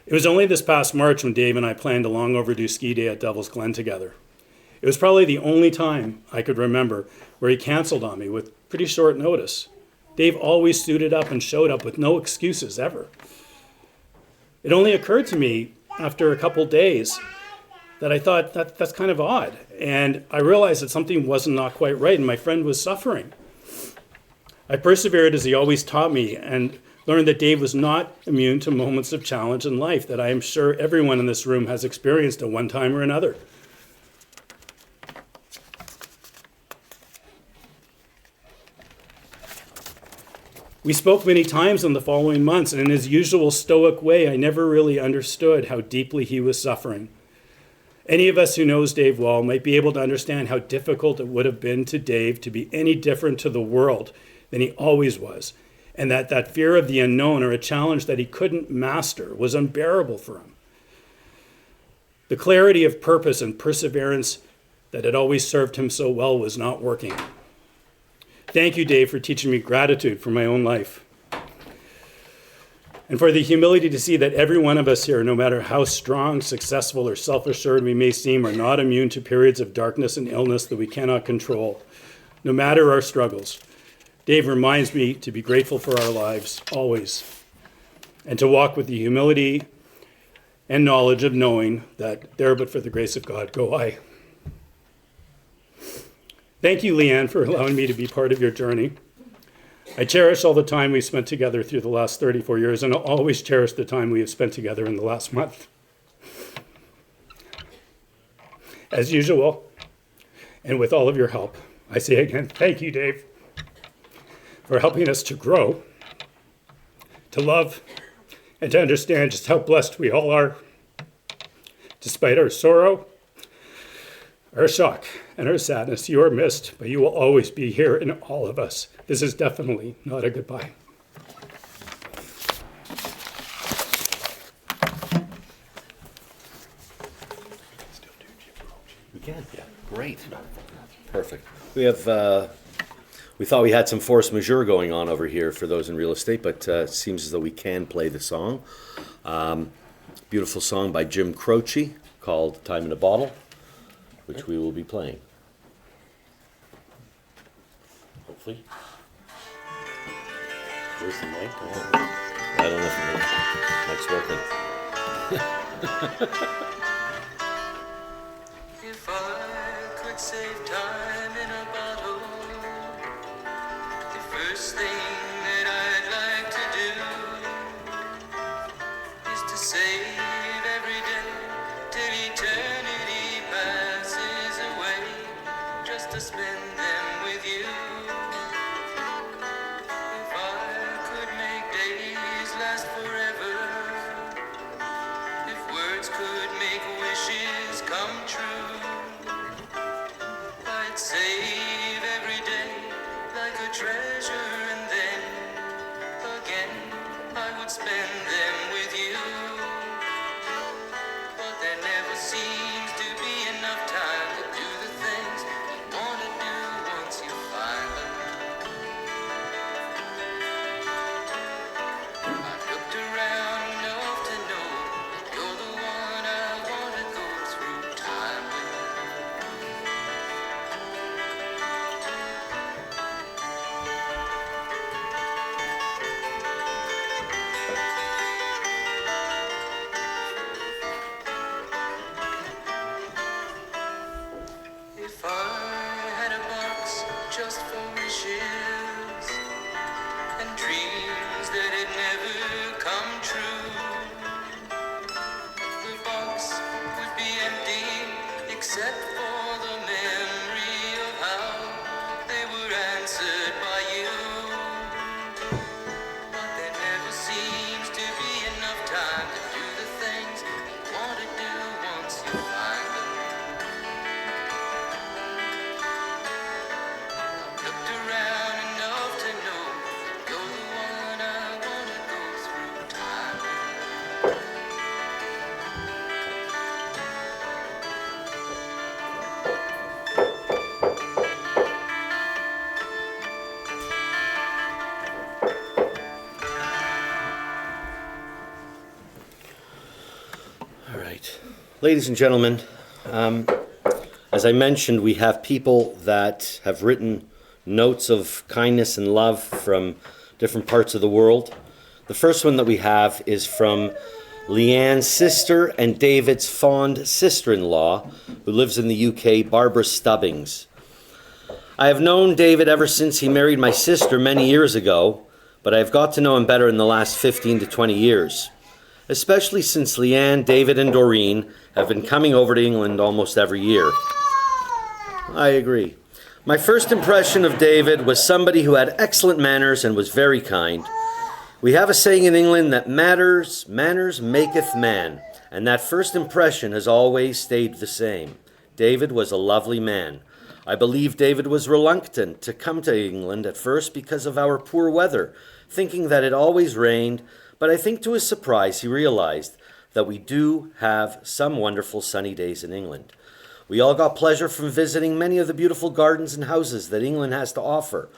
Speaker 11: It was only this past March when Dave and I planned a long overdue ski day at Devil's Glen together. It was probably the only time I could remember where he canceled on me with pretty short notice. Dave always suited up and showed up with no excuses ever. It only occurred to me after a couple days that I thought that's kind of odd. And I realized that something wasn't not quite right and my friend was suffering. I persevered as he always taught me and learned that Dave was not immune to moments of challenge in life that I am sure everyone in this room has experienced at one time or another. We spoke many times in the following months, and in his usual stoic way, I never really understood how deeply he was suffering. Any of us who knows Dave well might be able to understand how difficult it would have been to Dave to be any different to the world than he always was, and that fear of the unknown or a challenge that he couldn't master was unbearable for him. The clarity of purpose and perseverance that had always served him so well was not working. Thank you, Dave, for teaching me gratitude for my own life. And for the humility to see that every one of us here, no matter how strong, successful, or self-assured we may seem, are not immune to periods of darkness and illness that we cannot control, no matter our struggles. Dave reminds me to be grateful for our lives, always, and to walk with the humility and knowledge of knowing that there but for the grace of God go I. Thank you, Leanne, for allowing me to be part of your journey. I cherish all the time we spent together through the last 34 years, and I'll always cherish the time we have spent together in the last month. As usual, and with all of your help, I say again, thank you, Dave, for helping us to grow, to love, and to understand just how blessed we all are. Despite our sorrow, our shock, and our sadness, you are missed, but you will always be here in all of us. This is definitely not a goodbye.
Speaker 6: We can, yeah. Great. Perfect. We have, we thought we had some force majeure going on over here for those in real estate, but it seems as though we can play the song. Beautiful song by Jim Croce called Time in a Bottle, which we will be playing. Hopefully. Where's the mic? I don't know if the mic's working.
Speaker 5: If I could save time in a bottle, the first thing that I'd like to do is to save every day till eternity passes away, just to spend them with you. If I could make days last forever, if words could make wishes come true, I'd save every day like a treasure, and then again I would spend them with you. But there never seems to be enough time to do the things you want to do once you find them. I've looked around enough to know that you're the one I want to go through time with. If I had a box just for wishes and dreams that had never come true, the box would be empty except for the memory of how they were answered by you. But there never seems to be enough time to do the things you want to do once you find them. Looked around enough to know you're the one I want to go through time with.
Speaker 6: All right. Ladies and gentlemen, as I mentioned, we have people that have written notes of kindness and love from different parts of the world. The first one that we have is from Leanne's sister and David's fond sister-in-law, who lives in the UK, Barbara Stubbings. I have known David ever since he married my sister many years ago, but I have got to know him better in the last 15 to 20 years, especially since Leanne, David, and Doreen have been coming over to England almost every year. I agree. My first impression of David was somebody who had excellent manners and was very kind. We have a saying in England that manners maketh man, and that first impression has always stayed the same. David was a lovely man. I believe David was reluctant to come to England at first because of our poor weather, thinking that it always rained, but I think to his surprise he realized that we do have some wonderful sunny days in England. We all got pleasure from visiting many of the beautiful gardens and houses that England has to offer.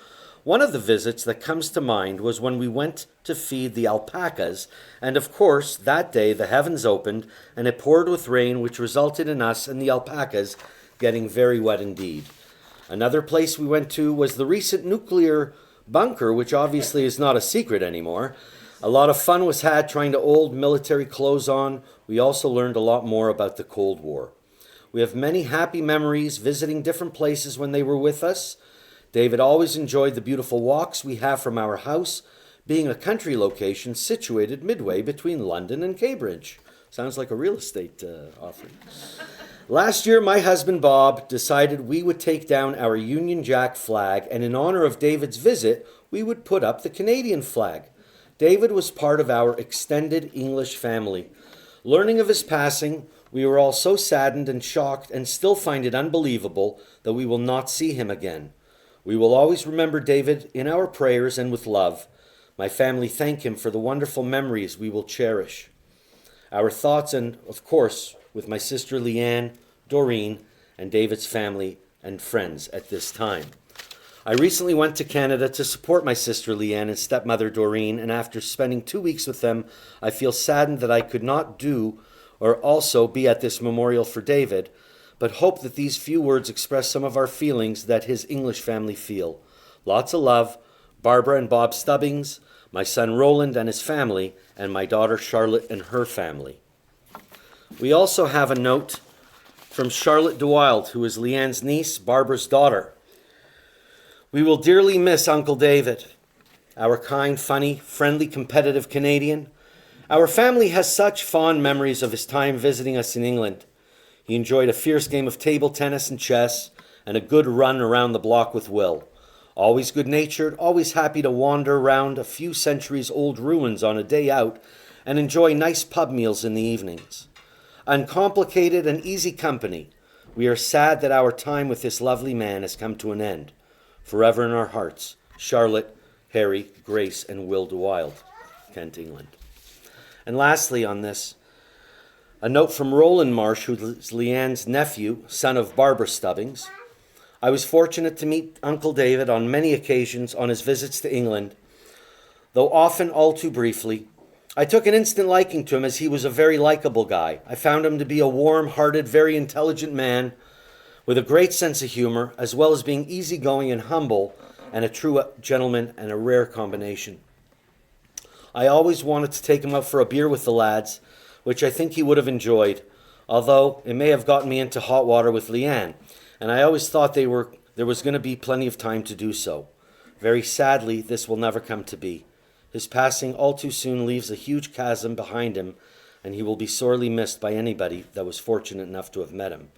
Speaker 6: One of the visits that comes to mind was when we went to feed the alpacas, and of course, that day the heavens opened and it poured with rain, which resulted in us and the alpacas getting very wet indeed. Another place we went to was the recent nuclear bunker, which obviously is not a secret anymore. A lot of fun was had trying to old military clothes on. We also learned a lot more about the Cold War. We have many happy memories visiting different places when they were with us. David always enjoyed the beautiful walks we have from our house, being a country location situated midway between London and Cambridge. Sounds like a real estate offering. Last year, my husband Bob decided we would take down our Union Jack flag, and in honor of David's visit, we would put up the Canadian flag. David was part of our extended English family. Learning of his passing, we were all so saddened and shocked and still find it unbelievable that we will not see him again. We will always remember David in our prayers and with love. My family thank him for the wonderful memories we will cherish. Our thoughts, and of course, with my sister Leanne, Doreen, and David's family and friends at this time. I recently went to Canada to support my sister Leanne and stepmother Doreen, and after spending 2 weeks with them, I feel saddened that I could not do or also be at this memorial for David, but hope that these few words express some of our feelings that his English family feel. Lots of love, Barbara and Bob Stubbings, my son Roland and his family, and my daughter Charlotte and her family. We also have a note from Charlotte DeWild, who is Leanne's niece, Barbara's daughter. We will dearly miss Uncle David, our kind, funny, friendly, competitive Canadian. Our family has such fond memories of his time visiting us in England. He enjoyed a fierce game of table tennis and chess, and a good run around the block with Will. Always good-natured, always happy to wander around a few centuries-old ruins on a day out and enjoy nice pub meals in the evenings. Uncomplicated and easy company. We are sad that our time with this lovely man has come to an end. Forever in our hearts, Charlotte, Harry, Grace, and Will DeWild, Kent, England. And lastly on this, a note from Roland Marsh, who is Leanne's nephew, son of Barbara Stubbings. I was fortunate to meet Uncle David on many occasions on his visits to England, though often all too briefly. I took an instant liking to him as he was a very likable guy. I found him to be a warm-hearted, very intelligent man with a great sense of humor, as well as being easygoing and humble, and a true gentleman and a rare combination. I always wanted to take him out for a beer with the lads, which I think he would have enjoyed, although it may have gotten me into hot water with Leanne, and I always thought there was going to be plenty of time to do so. Very sadly, this will never come to be. His passing all too soon leaves a huge chasm behind him, and he will be sorely missed by anybody that was fortunate enough to have met him.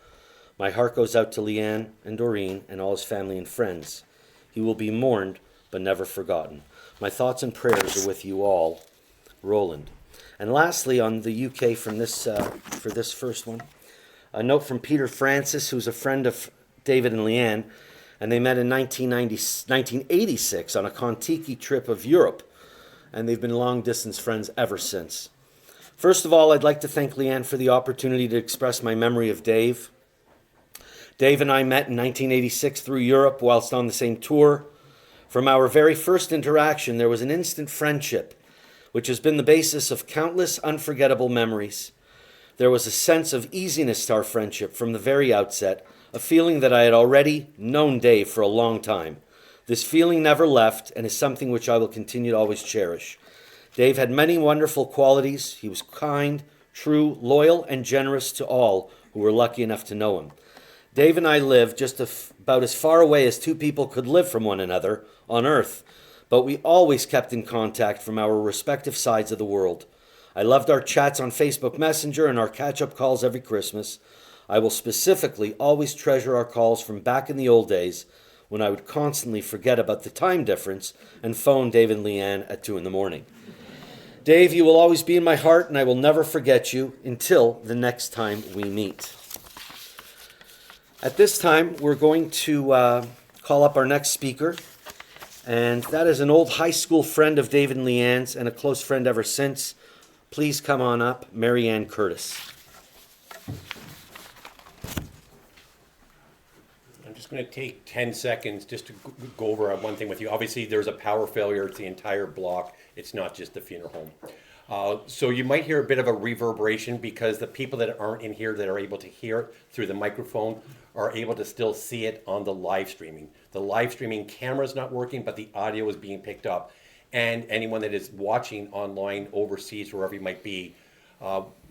Speaker 6: My heart goes out to Leanne and Doreen and all his family and friends. He will be mourned, but never forgotten. My thoughts and prayers are with you all. Roland. And lastly, on the UK from this for this first one, a note from Peter Francis, who's a friend of David and Leanne, and they met in 1986 on a Kon-Tiki trip of Europe, and they've been long-distance friends ever since. First of all, I'd like to thank Leanne for the opportunity to express my memory of Dave. Dave and I met in 1986 through Europe whilst on the same tour. From our very first interaction, there was an instant friendship, which has been the basis of countless unforgettable memories. There was a sense of easiness to our friendship from the very outset, a feeling that I had already known Dave for a long time. This feeling never left and is something which I will continue to always cherish. Dave had many wonderful qualities. He was kind, true, loyal, and generous to all who were lucky enough to know him. Dave and I lived just about as far away as two people could live from one another on Earth, but we always kept in contact from our respective sides of the world. I loved our chats on Facebook Messenger and our catch-up calls every Christmas. I will specifically always treasure our calls from back in the old days when I would constantly forget about the time difference and phone Dave and Leanne at 2 a.m. Dave, you will always be in my heart, and I will never forget you until the next time we meet. At this time, we're going to call up our next speaker, and that is an old high school friend of David and Leanne's and a close friend ever since. Please come on up, Mary Ann Curtis.
Speaker 3: I'm just going to take 10 seconds just to go over one thing with you. Obviously, there's a power failure. It's the entire block. It's not just the funeral home. So you might hear a bit of a reverberation because the people that aren't in here that are able to hear it through the microphone are able to still see it on the live streaming. The live streaming camera's not working, but the audio is being picked up. And anyone that is watching online overseas, wherever you might be,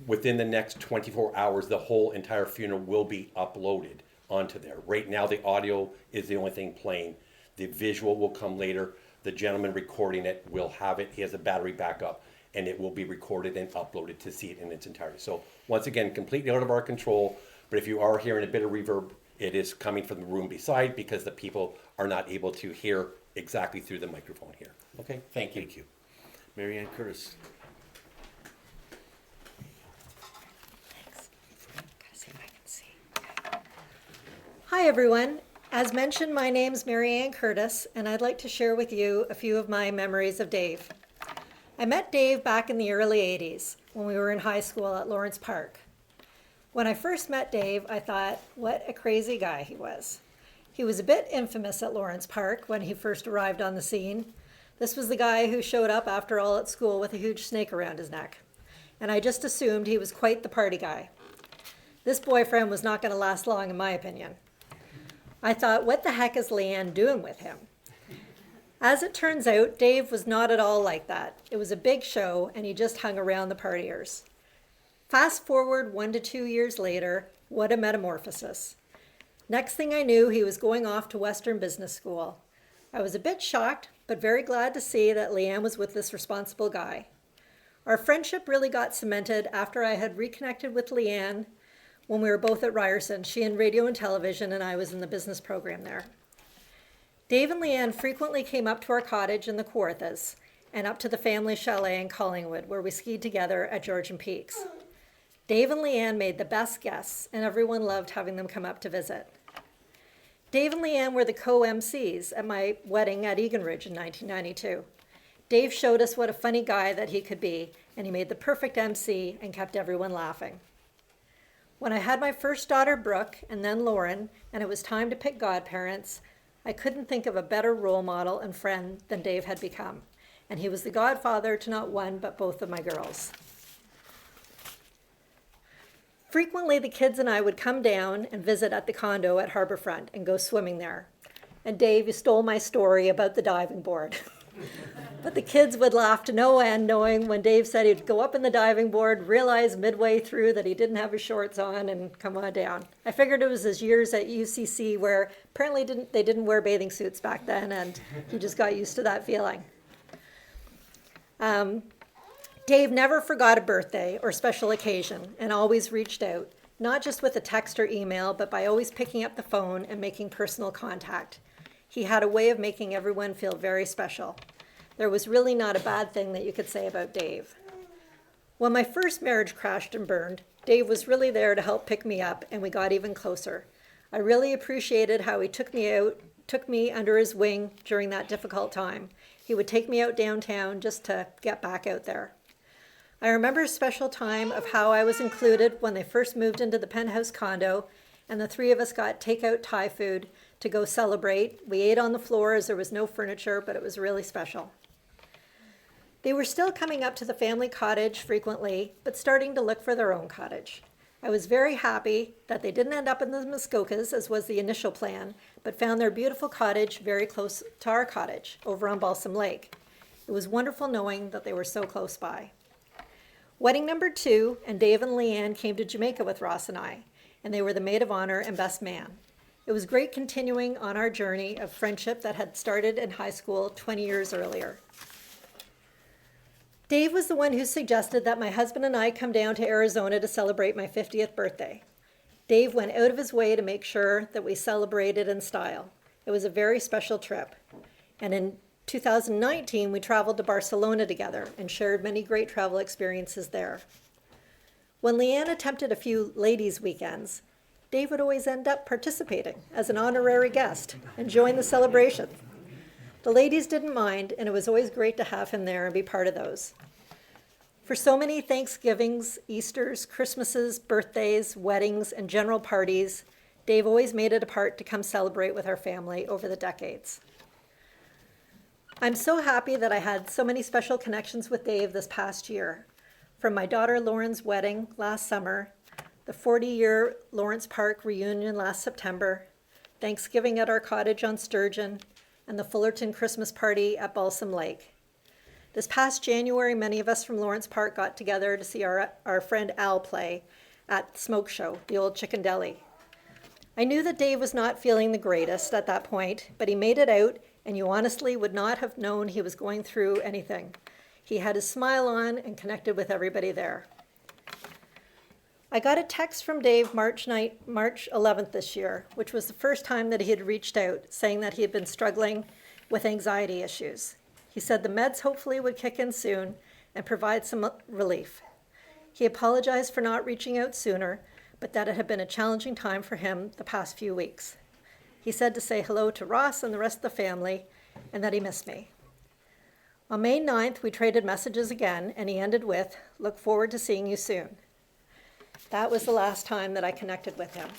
Speaker 3: Within the next 24 hours, the whole entire funeral will be uploaded onto there. Right now, the audio is the only thing playing. The visual will come later. The gentleman recording it will have it. He has a battery backup, and it will be recorded and uploaded to see it in its entirety. So once again, completely out of our control, but if you are hearing a bit of reverb, it is coming from the room beside because the people are not able to hear exactly through the microphone here. Okay, thank you.
Speaker 6: Thank you. Mary Ann Curtis.
Speaker 12: Hi, everyone. As mentioned, my name's Mary Ann Curtis, and I'd like to share with you a few of my memories of Dave. I met Dave back in the early 80s when we were in high school at Lawrence Park. When I first met Dave, I thought, what a crazy guy he was. He was a bit infamous at Lawrence Park when he first arrived on the scene. This was the guy who showed up after all at school with a huge snake around his neck. And I just assumed he was quite the party guy. This boyfriend was not going to last long, in my opinion. I thought, what the heck is Leanne doing with him? As it turns out, Dave was not at all like that. It was a big show, and he just hung around the partiers. Fast forward 1 to 2 years later, what a metamorphosis. Next thing I knew, he was going off to Western Business School. I was a bit shocked, but very glad to see that Leanne was with this responsible guy. Our friendship really got cemented after I had reconnected with Leanne when we were both at Ryerson, she in radio and television, and I was in the business program there. Dave and Leanne frequently came up to our cottage in the Kawarthas and up to the family chalet in Collingwood, where we skied together at Georgian Peaks. Dave and Leanne made the best guests, and everyone loved having them come up to visit. Dave and Leanne were the co-MCs at my wedding at Egan Ridge in 1992. Dave showed us what a funny guy that he could be, and he made the perfect MC and kept everyone laughing. When I had my first daughter, Brooke, and then Lauren, and it was time to pick godparents, I couldn't think of a better role model and friend than Dave had become. And he was the godfather to not one, but both of my girls. Frequently, the kids and I would come down and visit at the condo at Harborfront and go swimming there. And Dave, you stole my story about the diving board. But the kids would laugh to no end, knowing when Dave said he'd go up in the diving board, realize midway through that he didn't have his shorts on, and come on down. I figured it was his years at UCC where apparently they didn't wear bathing suits back then, and he just got used to that feeling. Dave never forgot a birthday or special occasion and always reached out, not just with a text or email, but by always picking up the phone and making personal contact. He had a way of making everyone feel very special. There was really not a bad thing that you could say about Dave. When my first marriage crashed and burned, Dave was really there to help pick me up, and we got even closer. I really appreciated how he took me under his wing during that difficult time. He would take me out downtown just to get back out there. I remember a special time of how I was included when they first moved into the penthouse condo, and the three of us got takeout Thai food to go celebrate. We ate on the floor as there was no furniture, but it was really special. They were still coming up to the family cottage frequently, but starting to look for their own cottage. I was very happy that they didn't end up in the Muskokas, as was the initial plan, but found their beautiful cottage very close to our cottage over on Balsam Lake. It was wonderful knowing that they were so close by. Wedding number 2, and Dave and Leanne came to Jamaica with Ross and I, and they were the maid of honor and best man. It was great continuing on our journey of friendship that had started in high school 20 years earlier. Dave was the one who suggested that my husband and I come down to Arizona to celebrate my 50th birthday. Dave went out of his way to make sure that we celebrated in style. It was a very special trip. And in 2019, we traveled to Barcelona together and shared many great travel experiences there. When Leanne attempted a few ladies' weekends, Dave would always end up participating as an honorary guest and join the celebration. The ladies didn't mind, and it was always great to have him there and be part of those. For so many Thanksgivings, Easters, Christmases, birthdays, weddings, and general parties, Dave always made it a part to come celebrate with our family over the decades. I'm so happy that I had so many special connections with Dave this past year. From my daughter Lauren's wedding last summer, the 40-year Lawrence Park reunion last September, Thanksgiving at our cottage on Sturgeon, and the Fullerton Christmas party at Balsam Lake. This past January, many of us from Lawrence Park got together to see our friend Al play at the Smoke Show, the old Chicken Deli. I knew that Dave was not feeling the greatest at that point, but he made it out, and you honestly would not have known he was going through anything. He had his smile on and connected with everybody there. I got a text from Dave March 11th this year, which was the first time that he had reached out, saying that he had been struggling with anxiety issues. He said the meds hopefully would kick in soon and provide some relief. He apologized for not reaching out sooner, but that it had been a challenging time for him the past few weeks. He said to say hello to Ross and the rest of the family, and that he missed me. On May 9th, we traded messages again, and he ended with, "Look forward to seeing you soon." That was the last time that I connected with him.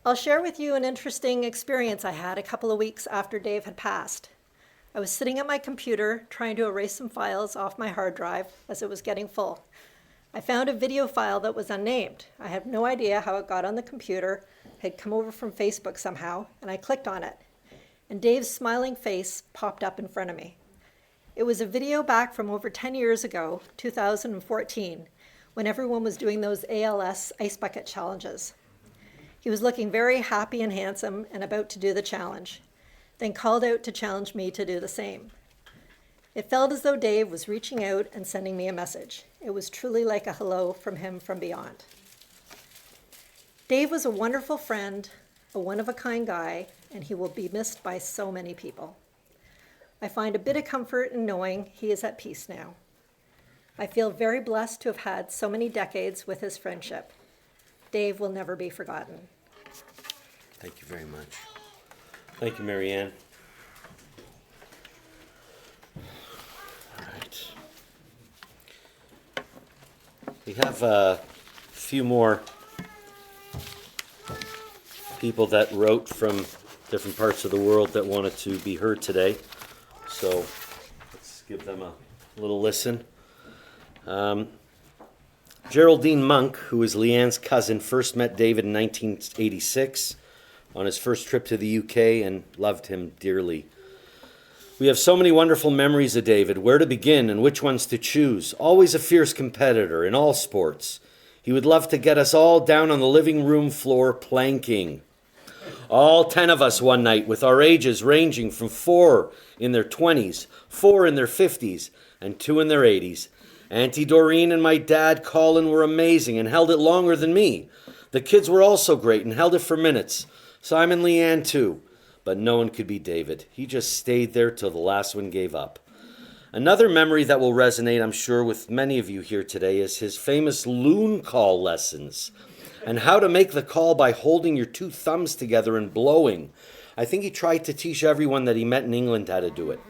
Speaker 12: I'll share with you an interesting experience I had a couple of weeks after Dave had passed. I was sitting at my computer trying to erase some files off my hard drive as it was getting full. I found a video file that was unnamed. I have no idea how it got on the computer. It had come over from Facebook somehow, and I clicked on it. And Dave's smiling face popped up in front of me. It was a video back from over 10 years ago, 2014, when everyone was doing those ALS ice bucket challenges. He was looking very happy and handsome and about to do the challenge, then called out to challenge me to do the same. It felt as though Dave was reaching out and sending me a message. It was truly like a hello from him from beyond. Dave was a wonderful friend, a one-of-a-kind guy, and he will be missed by so many people. I find a bit of comfort in knowing he is at peace now. I feel very blessed to have had so many decades with his friendship. Dave will never be forgotten.
Speaker 6: Thank you very much. Thank you, Mary Ann. All right. We have a few more people that wrote from different parts of the world that wanted to be heard today. So let's give them a little listen. Geraldine Monk, who is Leanne's cousin, first met David in 1986 on his first trip to the UK and loved him dearly. We have so many wonderful memories of David. Where to begin and which ones to choose? Always a fierce competitor in all sports. He would love to get us all down on the living room floor planking. All 10 of us one night, with our ages ranging from 4 in their 20s, 4 in their 50s, and 2 in their 80s. Auntie Doreen and my dad Colin were amazing and held it longer than me. The kids were also great and held it for minutes. Simon and Leanne too. But no one could beat David. He just stayed there till the last one gave up. Another memory that will resonate, I'm sure, with many of you here today is his famous loon call lessons and how to make the call by holding your 2 thumbs together and blowing. I think he tried to teach everyone that he met in England how to do it.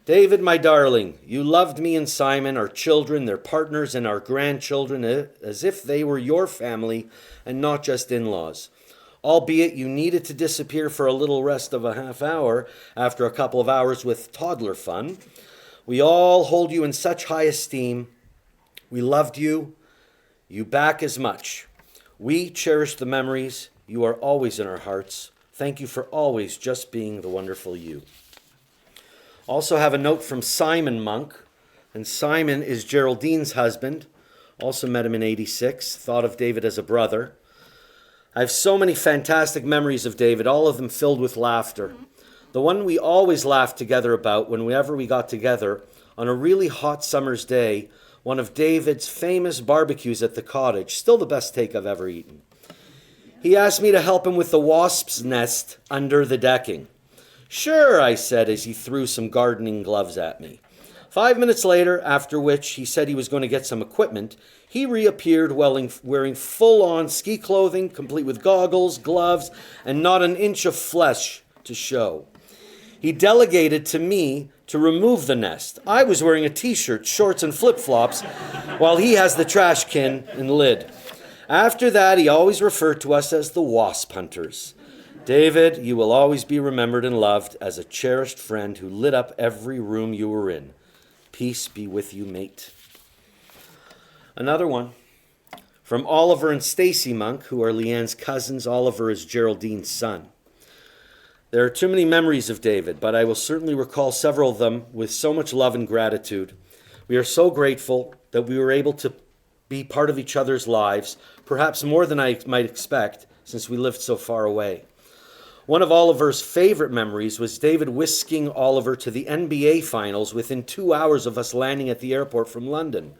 Speaker 6: David, my darling, you loved me and Simon, our children, their partners, and our grandchildren as if they were your family and not just in-laws. Albeit you needed to disappear for a little rest of a half hour after a couple of hours with toddler fun. We all hold you in such high esteem. We loved you, you back as much. We cherish the memories. You are always in our hearts. Thank you for always just being the wonderful you. Also have a note from Simon Monk, and Simon is Geraldine's husband. Also met him in 86, thought of David as a brother. I have so many fantastic memories of David, all of them filled with laughter. The one we always laughed together about whenever we got together, on a really hot summer's day, one of David's famous barbecues at the cottage, still the best steak I've ever eaten. He asked me to help him with the wasp's nest under the decking. Sure, I said as he threw some gardening gloves at me. 5 minutes later, after which he said he was going to get some equipment, he reappeared wearing full-on ski clothing, complete with goggles, gloves, and not an inch of flesh to show. He delegated to me to remove the nest. I was wearing a t-shirt, shorts, and flip-flops, while he has the trash can and lid. After that, he always referred to us as the wasp hunters. David, you will always be remembered and loved as a cherished friend who lit up every room you were in. Peace be with you, mate. Another one from Oliver and Stacy Monk, who are Leanne's cousins. Oliver is Geraldine's son. There are too many memories of David, but I will certainly recall several of them with so much love and gratitude. We are so grateful that we were able to be part of each other's lives, perhaps more than I might expect, since we lived so far away. One of Oliver's favorite memories was David whisking Oliver to the NBA Finals within 2 hours of us landing at the airport from London.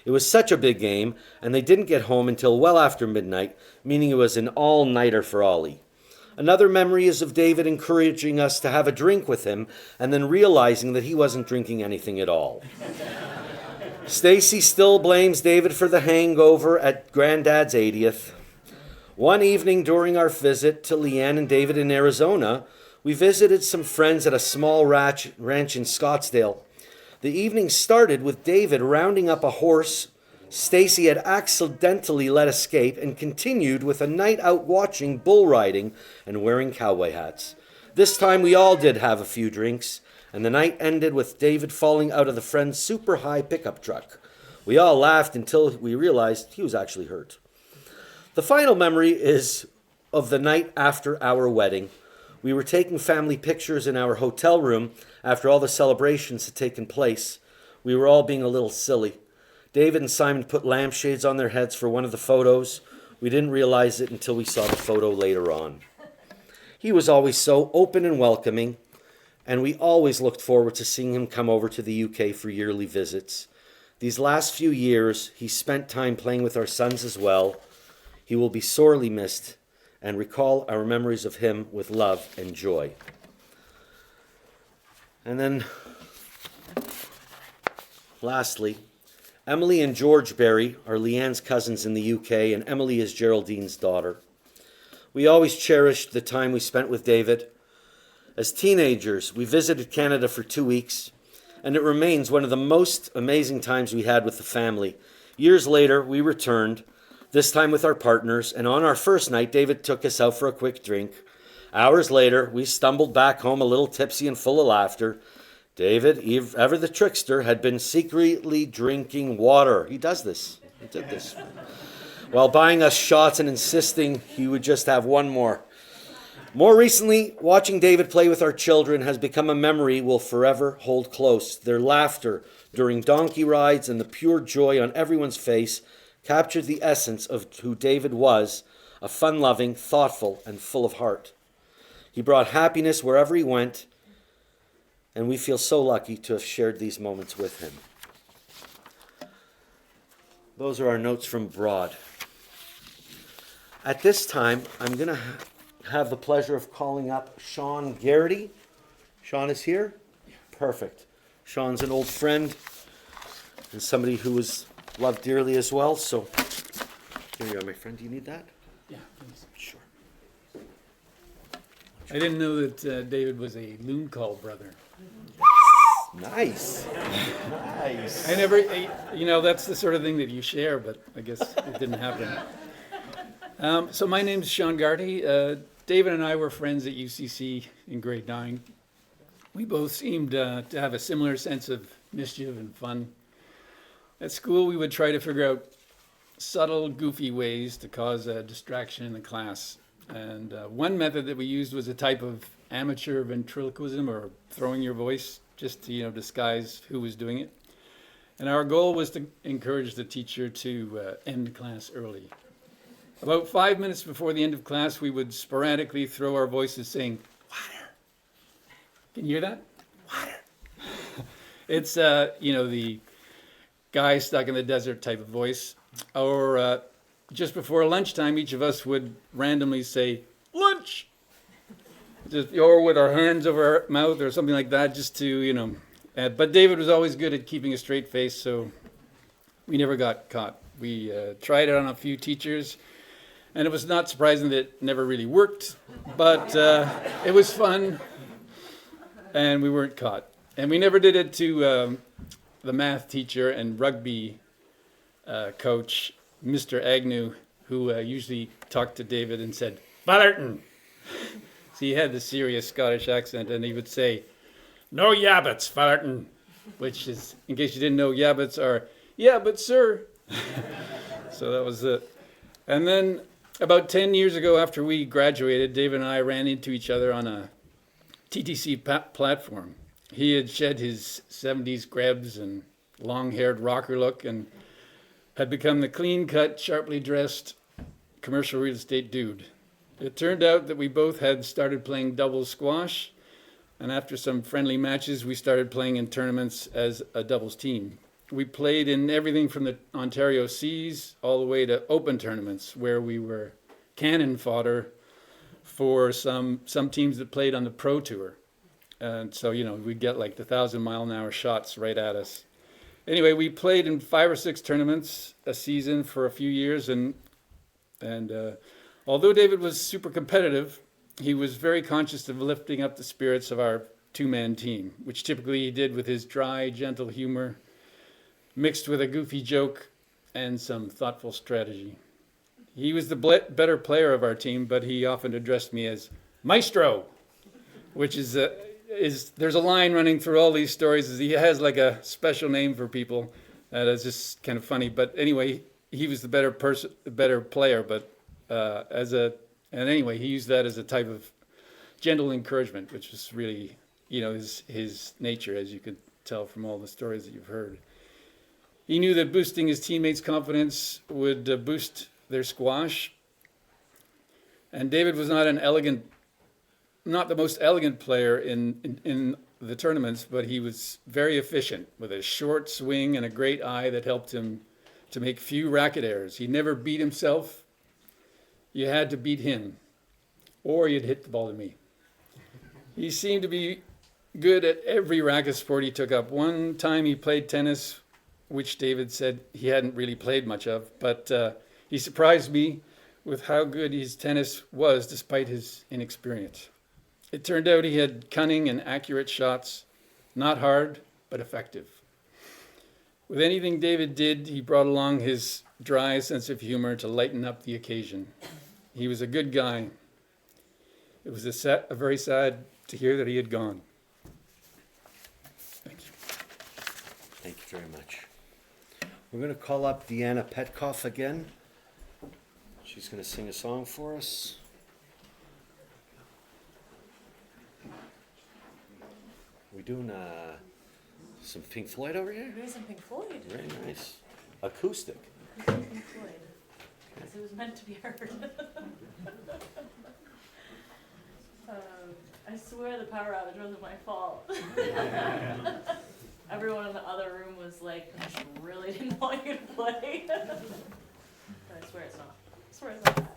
Speaker 6: It was such a big game, and they didn't get home until well after midnight, meaning it was an all-nighter for Ollie. Another memory is of David encouraging us to have a drink with him and then realizing that he wasn't drinking anything at all. Stacy still blames David for the hangover at Granddad's 80th. One evening during our visit to Leanne and David in Arizona, we visited some friends at a small ranch in Scottsdale. The evening started with David rounding up a horse Stacy had accidentally let escape, and continued with a night out watching bull riding and wearing cowboy hats. This time we all did have a few drinks, and the night ended with David falling out of the friend's super high pickup truck. We all laughed until we realized he was actually hurt. The final memory is of the night after our wedding. We were taking family pictures in our hotel room after all the celebrations had taken place. We were all being a little silly. David and Simon put lampshades on their heads for one of the photos. We didn't realize it until we saw the photo later on. He was always so open and welcoming, and we always looked forward to seeing him come over to the UK for yearly visits. These last few years, he spent time playing with our sons as well. He will be sorely missed, and recall our memories of him with love and joy. And then, lastly, Emily and George Berry are Leanne's cousins in the UK, and Emily is Geraldine's daughter. We always cherished the time we spent with David. As teenagers, we visited Canada for 2 weeks, and it remains one of the most amazing times we had with the family. Years later, we returned, this time with our partners, and on our first night, David took us out for a quick drink. Hours later, we stumbled back home a little tipsy and full of laughter. David, ever the trickster, had been secretly drinking water. He did this. While buying us shots and insisting he would just have one more. More recently, watching David play with our children has become a memory we'll forever hold close. Their laughter during donkey rides and the pure joy on everyone's face captured the essence of who David was, a fun-loving, thoughtful, and full of heart. He brought happiness wherever he went, and we feel so lucky to have shared these moments with him. Those are our notes from abroad. At this time, I'm going to have the pleasure of calling up Sean Garrity. Sean is here? Perfect. Sean's an old friend and somebody who was loved dearly as well. So here you are, my friend. Do you need that?
Speaker 13: Yeah, please.
Speaker 6: Sure.
Speaker 13: I didn't know that David was a loon call brother.
Speaker 6: Nice. Nice.
Speaker 13: I never, that's the sort of thing that you share, but I guess it didn't happen. So my name's Sean Garty. David and I were friends at UCC in grade 9. We both seemed to have a similar sense of mischief and fun. At school, we would try to figure out subtle, goofy ways to cause a distraction in the class. And one method that we used was a type of amateur ventriloquism, or throwing your voice, just to disguise who was doing it. And our goal was to encourage the teacher to end class early. About 5 minutes before the end of class, we would sporadically throw our voices saying, "Water." Can you hear that? Water. It's, the guy stuck in the desert type of voice. Or just before lunchtime, each of us would randomly say, "Lunch!" Or with our hands over our mouth or something like that, just to, but David was always good at keeping a straight face, so we never got caught. We tried it on a few teachers, and it was not surprising that it never really worked, but it was fun, and we weren't caught. And we never did it to the math teacher and rugby coach, Mr. Agnew, who usually talked to David and said, "Fullerton." So he had the serious Scottish accent, and he would say, "No yabbits, Fullerton," which is, in case you didn't know, yabbits are, "Yeah, but sir." So that was it. And then about 10 years ago, after we graduated, David and I ran into each other on a TTC platform. He had shed his 70s grebs and long-haired rocker look and had become the clean-cut, sharply dressed commercial real estate dude. It turned out that we both had started playing doubles squash, and after some friendly matches, we started playing in tournaments as a doubles team. We played in everything from the Ontario Seas all the way to open tournaments where we were cannon fodder for some teams that played on the Pro Tour. And so, we'd get like the 1,000-mile-an-hour shots right at us. Anyway, we played in 5 or 6 tournaments a season for a few years, and although David was super competitive, he was very conscious of lifting up the spirits of our two-man team, which typically he did with his dry, gentle humor, mixed with a goofy joke and some thoughtful strategy. He was the better player of our team, but he often addressed me as Maestro, which is there's a line running through all these stories. Is he has like a special name for people that is just kind of funny. But anyway, he was the better player. But anyway, he used that as a type of gentle encouragement, which was really his nature, as you could tell from all the stories that you've heard. He knew that boosting his teammates' confidence would boost their squash. And David was not the most elegant player in the tournaments, but he was very efficient with a short swing and a great eye that helped him to make few racket errors. He never beat himself. You had to beat him, or you'd hit the ball to me. He seemed to be good at every racket sport he took up. One time he played tennis, which David said he hadn't really played much of, but he surprised me with how good his tennis was despite his inexperience. It turned out he had cunning and accurate shots, not hard, but effective. With anything David did, he brought along his dry sense of humor to lighten up the occasion. He was a good guy. It was very sad to hear that he had gone. Thank you.
Speaker 6: Thank you very much. We're going to call up Deanna Petkoff again. She's going to sing a song for us. We doing some Pink Floyd over here?
Speaker 14: Doing some Pink Floyd.
Speaker 6: Very nice. Acoustic.
Speaker 14: Pink Floyd. Because it was meant to be heard. I swear the power outage wasn't my fault. Everyone in the other room was like, I just really didn't want you to play. But I swear it's not. I swear it's not that.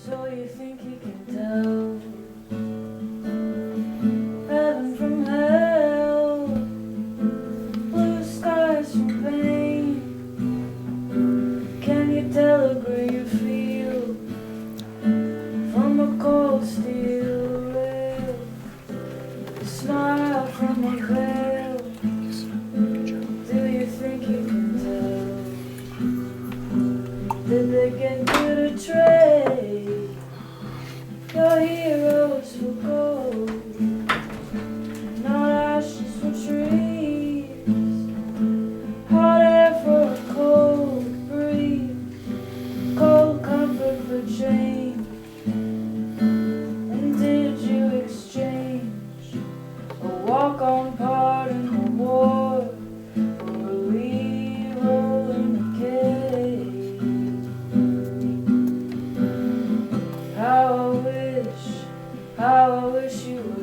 Speaker 9: So you think you can tell heaven from hell, blue skies from pain? Can you tell a gray you feel from a cold steel rail? A smile from a veil. Do you think you can tell? Did they get you to trade your heroes for gold, not ashes for trees, hot air for a cold breeze, cold comfort for change? And did you exchange a walk-on part in the war for a lead role in a cage? How I wish you were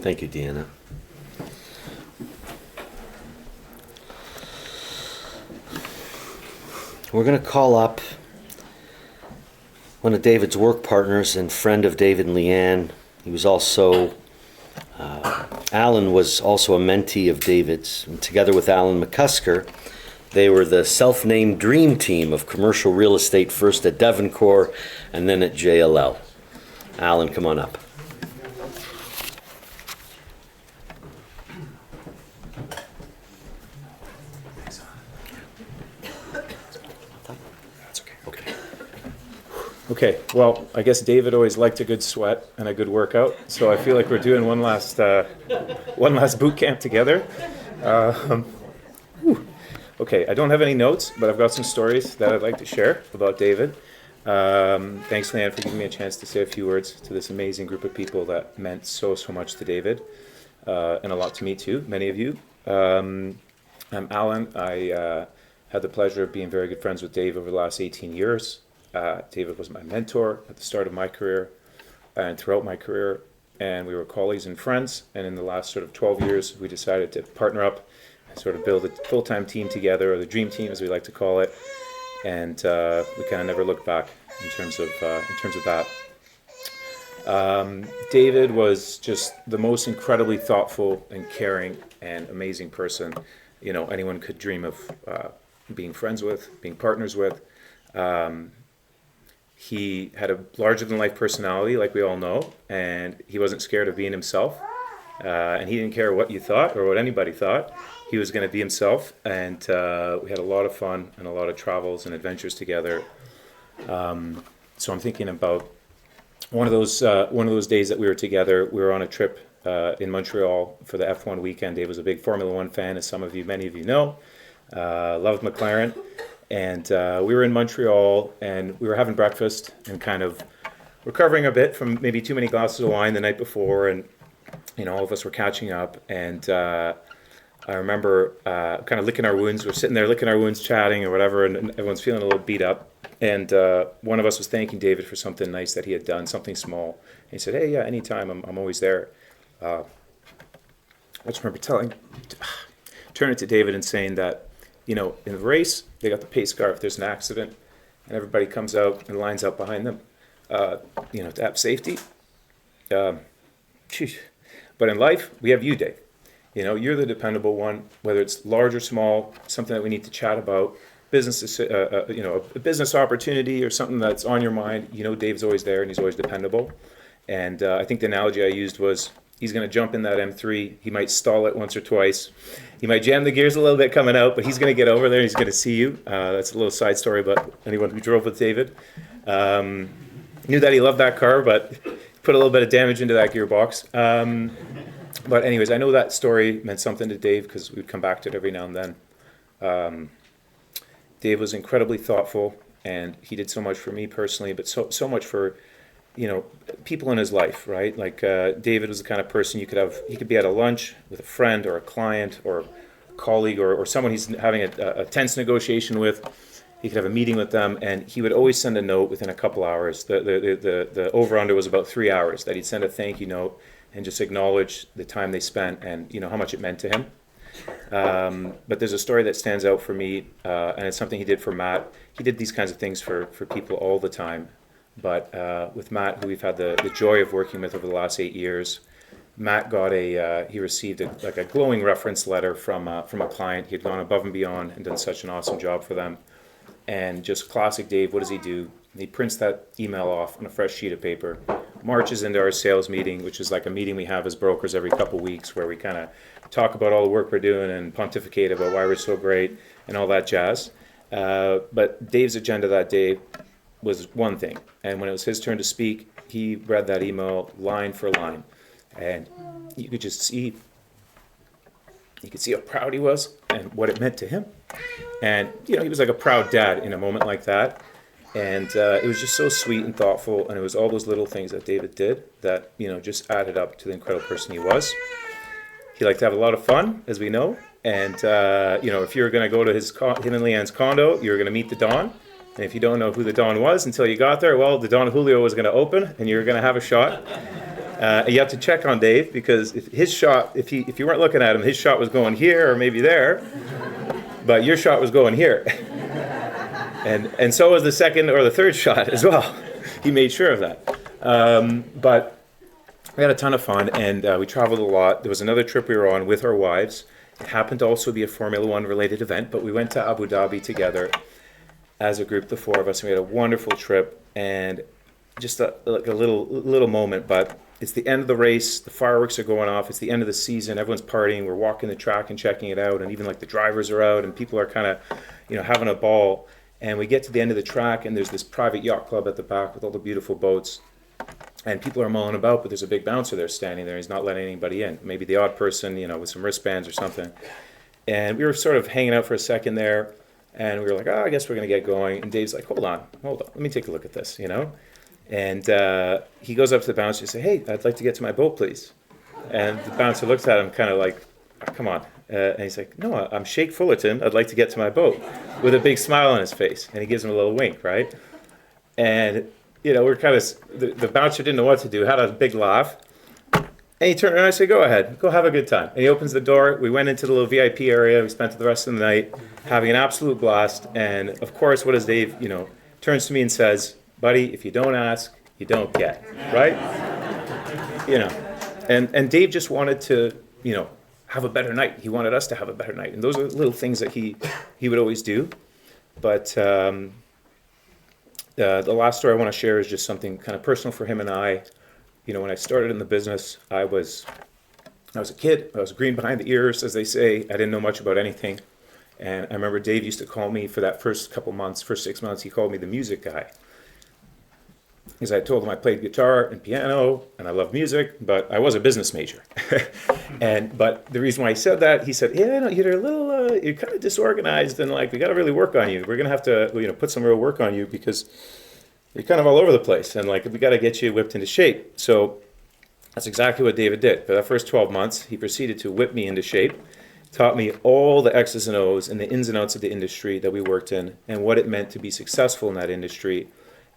Speaker 6: Thank you, Deanna. We're going to call up one of David's work partners and friend of David and Leanne. He was also, Alan was also a mentee of David's. And together with Alan McCusker, they were the self-named dream team of commercial real estate, first at Devoncore and then at JLL. Alan, come on up.
Speaker 15: Okay, well, I guess David always liked a good sweat and a good workout, so I feel like we're doing one last boot camp together. Okay, I don't have any notes, but I've got some stories that I'd like to share about David. Thanks, Leanne, for giving me a chance to say a few words to this amazing group of people that meant so much to David, and a lot to me too, many of you. I'm Alan. I had the pleasure of being very good friends with Dave over the last 18 years. David was my mentor at the start of my career and throughout my career, and we were colleagues and friends. And in the last sort of 12 years, we decided to partner up and sort of build a full-time team together, or the dream team, as we like to call it. And we kind of never looked back in terms of that. David was just the most incredibly thoughtful and caring and amazing person, you know, anyone could dream of being friends with, being partners with. He had a larger-than-life personality, like we all know, and he wasn't scared of being himself. And he didn't care what you thought or what anybody thought. He was going to be himself, and we had a lot of fun and a lot of travels and adventures together. So I'm thinking about one of those days that we were together. We were on a trip in Montreal for the F1 weekend. Dave was a big Formula One fan, as many of you know. Loved McLaren. And we were in Montreal, and we were having breakfast and kind of recovering a bit from maybe too many glasses of wine the night before, and you know, all of us were catching up. And I remember kind of licking our wounds. We're sitting there licking our wounds, chatting or whatever, and everyone's feeling a little beat up. And one of us was thanking David for something nice that he had done, something small. And he said, "Hey, yeah, anytime, I'm always there." I just remember turning to David and saying that, you know, in the race, they got the pace car if there's an accident, and everybody comes out and lines up behind them, you know, to have safety. But in life, we have you, Dave. You know, you're the dependable one, whether it's large or small, something that we need to chat about, business, you know, a business opportunity or something that's on your mind. You know, Dave's always there and he's always dependable. And I think the analogy I used was, he's going to jump in that M3. He might stall it once or twice. He might jam the gears a little bit coming out, but he's going to get over there. He's going to see you. That's a little side story about anyone who drove with David. Knew that he loved that car, but put a little bit of damage into that gearbox. But anyways, I know that story meant something to Dave because we'd come back to it every now and then. Dave was incredibly thoughtful, and he did so much for me personally, but so much for, you know, people in his life, right? Like David was the kind of person he could be at a lunch with a friend or a client or a colleague or someone he's having a tense negotiation with. He could have a meeting with them, and he would always send a note within a couple hours. The over-under was about 3 hours, that he'd send a thank you note and just acknowledge the time they spent and, you know, how much it meant to him. But there's a story that stands out for me, and it's something he did for Matt. He did these kinds of things for people all the time. But with Matt, who we've had the joy of working with over the last 8 years, Matt got he received a glowing reference letter from a client. He had gone above and beyond and done such an awesome job for them. And just classic Dave, what does he do? He prints that email off on a fresh sheet of paper, marches into our sales meeting, which is like a meeting we have as brokers every couple weeks where we kind of talk about all the work we're doing and pontificate about why we're so great and all that jazz. But Dave's agenda that day was one thing. And when it was his turn to speak, he read that email line for line. And you could just see, how proud he was and what it meant to him. And, you know, he was like a proud dad in a moment like that. And it was just so sweet and thoughtful. And it was all those little things that David did that, you know, just added up to the incredible person he was. He liked to have a lot of fun, as we know. And, you know, if you were going to go to him and Leanne's condo, you were going to meet the Don. And if you don't know who the Don was until you got there, well, the Don Julio was going to open and you were going to have a shot. You have to check on Dave because if his shot, if you weren't looking at him, his shot was going here or maybe there, but your shot was going here. And so was the second or the third shot as well. He made sure of that. But we had a ton of fun, and we traveled a lot. There was another trip we were on with our wives. It happened to also be a Formula One related event, but we went to Abu Dhabi together as a group, the four of us. We had a wonderful trip, and just like a little moment, but it's the end of the race. The fireworks are going off. It's the end of the season. Everyone's partying. We're walking the track and checking it out, and even like the drivers are out, and people are kind of, having a ball. And we get to the end of the track, and there's this private yacht club at the back with all the beautiful boats. And people are mulling about, but there's a big bouncer there standing there. He's not letting anybody in. Maybe the odd person, with some wristbands or something. And we were sort of hanging out for a second there, and we were like, I guess we're going to get going. And Dave's like, hold on. Let me take a look at this, And he goes up to the bouncer and says, hey, I'd like to get to my boat, please. And the bouncer looks at him kind of like, oh, come on. And he's like, no, I'm Sheikh Fullerton. I'd like to get to my boat, with a big smile on his face. And he gives him a little wink, right? And, we're kind of, the bouncer didn't know what to do, had a big laugh. And he turned around and I said, go ahead, go have a good time. And he opens the door. We went into the little VIP area. We spent the rest of the night having an absolute blast. And, of course, what does Dave, turns to me and says, buddy, if you don't ask, you don't get, right? And Dave just wanted to, have a better night. He wanted us to have a better night. And those are little things that he would always do. But the last story I want to share is just something kind of personal for him and I. When I started in the business, I was a kid. I was green behind the ears, as they say. I didn't know much about anything. And I remember Dave used to call me for that first 6 months, he called me the music guy. Because I told him I played guitar and piano, and I love music, but I was a business major. But the reason why I said that, he said, yeah, you're kind of disorganized, and we got to really work on you. We're going to have to, put some real work on you because you're kind of all over the place, and we got to get you whipped into shape. So that's exactly what David did. For the first 12 months, he proceeded to whip me into shape, taught me all the X's and O's and the ins and outs of the industry that we worked in, and what it meant to be successful in that industry.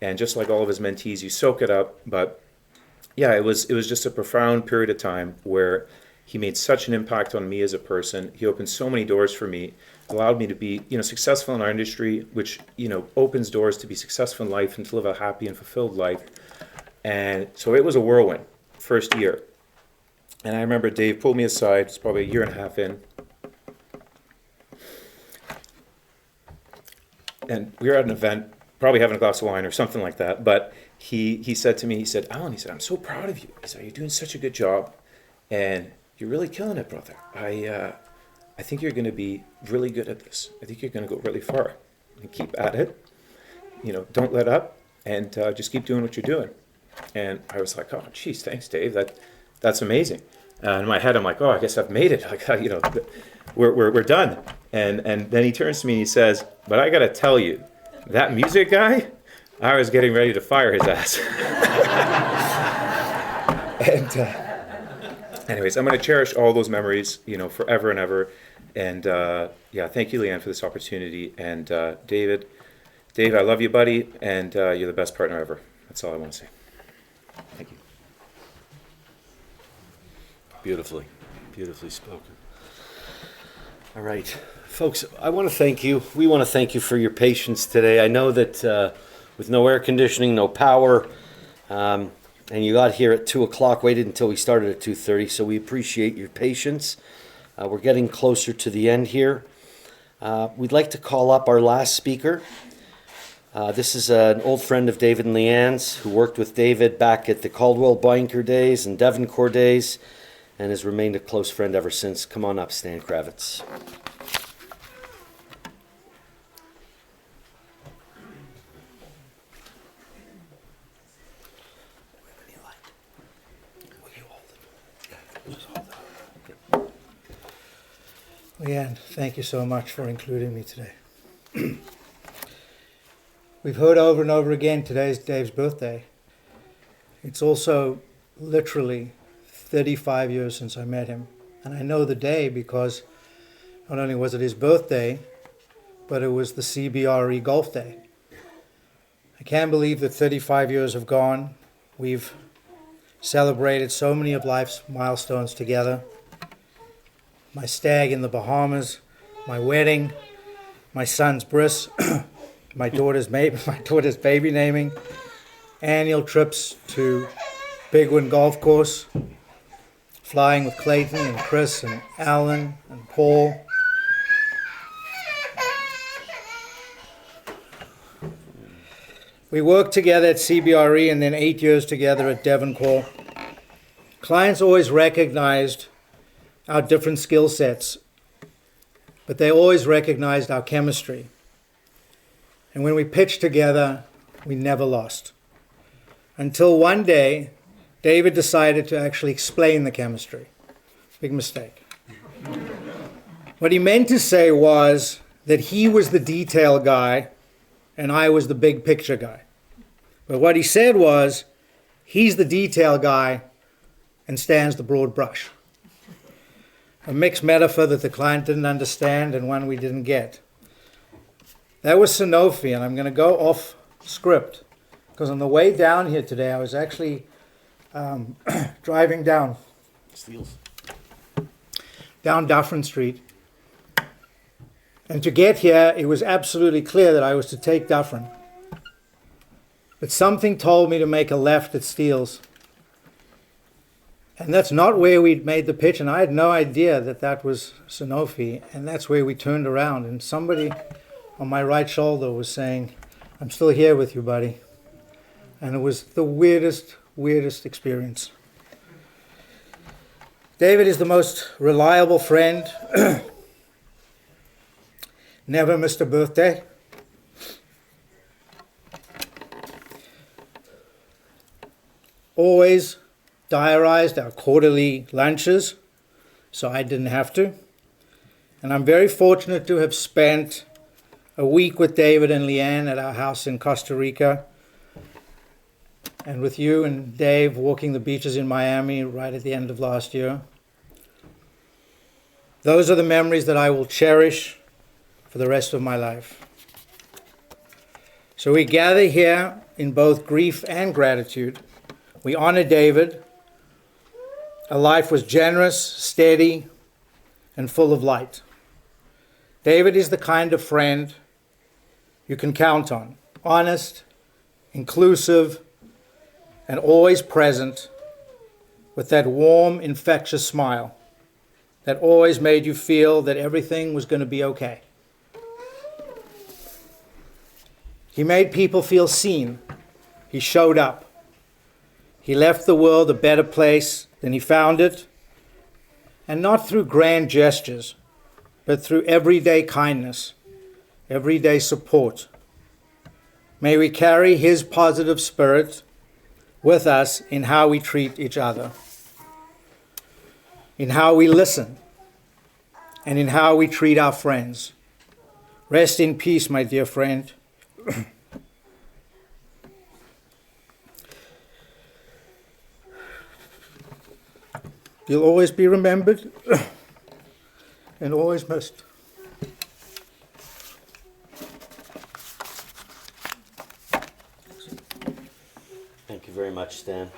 Speaker 15: And just like all of his mentees, you soak it up. But yeah, it was just a profound period of time where he made such an impact on me as a person. He opened so many doors for me, allowed me to be, successful in our industry, which, opens doors to be successful in life and to live a happy and fulfilled life. And so it was a whirlwind, first year. And I remember Dave pulled me aside, it's probably a year and a half in. And we were at an event, probably having a glass of wine or something like that. But he said to me, Alan, I'm so proud of you. He said, you're doing such a good job, and you're really killing it, brother. I think you're going to be really good at this. I think you're going to go really far. And keep at it. Don't let up, and just keep doing what you're doing. And I was like, oh, geez, thanks, Dave. That's amazing. In my head, I'm like, oh, I guess I've made it. We're done. And then he turns to me and he says, but I got to tell you, that music guy, I was getting ready to fire his ass. And anyways, I'm going to cherish all those memories, forever and ever. And thank you, Leanne, for this opportunity. And Dave, I love you, buddy, and you're the best partner ever. That's all I want to say. Thank you.
Speaker 6: Beautifully spoken. All right, folks, I want to thank you. We want to thank you for your patience today. I know that with no air conditioning, no power, and you got here at 2 o'clock, waited until we started at 2:30, so we appreciate your patience. We're getting closer to the end here. We'd like to call up our last speaker. This is an old friend of David and Leanne's who worked with David back at the Caldwell Banker days and Devoncore days, and has remained a close friend ever since. Come on up, Stan Kravitz.
Speaker 16: Leanne, thank you so much for including me today. We've heard over and over again today's Dave's birthday. It's also literally 35 years since I met him. And I know the day because not only was it his birthday, but it was the CBRE Golf Day. I can't believe that 35 years have gone. We've celebrated so many of life's milestones together. My stag in the Bahamas, my wedding, my son's bris, my daughter's baby naming, annual trips to Bigwin Golf Course, flying with Clayton and Chris and Alan and Paul. We worked together at CBRE and then 8 years together at Devoncore. Clients always recognized our different skill sets, but they always recognized our chemistry. And when we pitched together, we never lost. Until one day, David decided to actually explain the chemistry. Big mistake. What he meant to say was that he was the detail guy and I was the big picture guy. But what he said was, he's the detail guy and Stan's the broad brush. A mixed metaphor that the client didn't understand and one we didn't get. That was Sanofi, and I'm going to go off script because on the way down here today, I was actually driving down Dufferin Street. And to get here, it was absolutely clear that I was to take Dufferin. But something told me to make a left at Steele's. And that's not where we'd made the pitch, and I had no idea that that was Sanofi, and that's where we turned around. And somebody on my right shoulder was saying, "I'm still here with you, buddy." And it was the weirdest experience. David is the most reliable friend. Never missed a birthday. Always diarized our quarterly lunches, so I didn't have to. And I'm very fortunate to have spent a week with David and Leanne at our house in Costa Rica, and with you and Dave walking the beaches in Miami right at the end of last year. Those are the memories that I will cherish for the rest of my life. So we gather here in both grief and gratitude. We honor David. Our life was generous, steady, and full of light. David is the kind of friend you can count on. Honest, inclusive, and always present with that warm, infectious smile that always made you feel that everything was going to be okay. He made people feel seen. He showed up. He left the world a better place than he found it, and not through grand gestures, but through everyday kindness, everyday support. May we carry his positive spirit with us in how we treat each other, in how we listen, and in how we treat our friends. Rest in peace, my dear friend. You'll always be remembered and always missed.
Speaker 6: Thank you very much, Stan.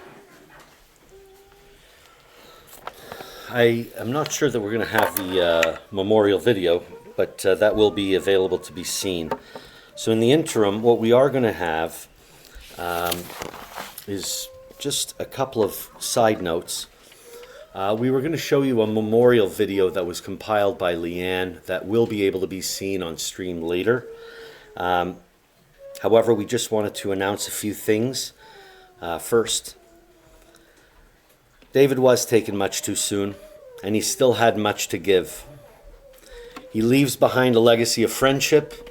Speaker 6: I am not sure that we're going to have the memorial video, but that will be available to be seen. So in the interim, what we are going to have is just a couple of side notes. We were going to show you a memorial video that was compiled by Leanne that will be able to be seen on stream later. However, we just wanted to announce a few things. First, David was taken much too soon, and he still had much to give. He leaves behind a legacy of friendship.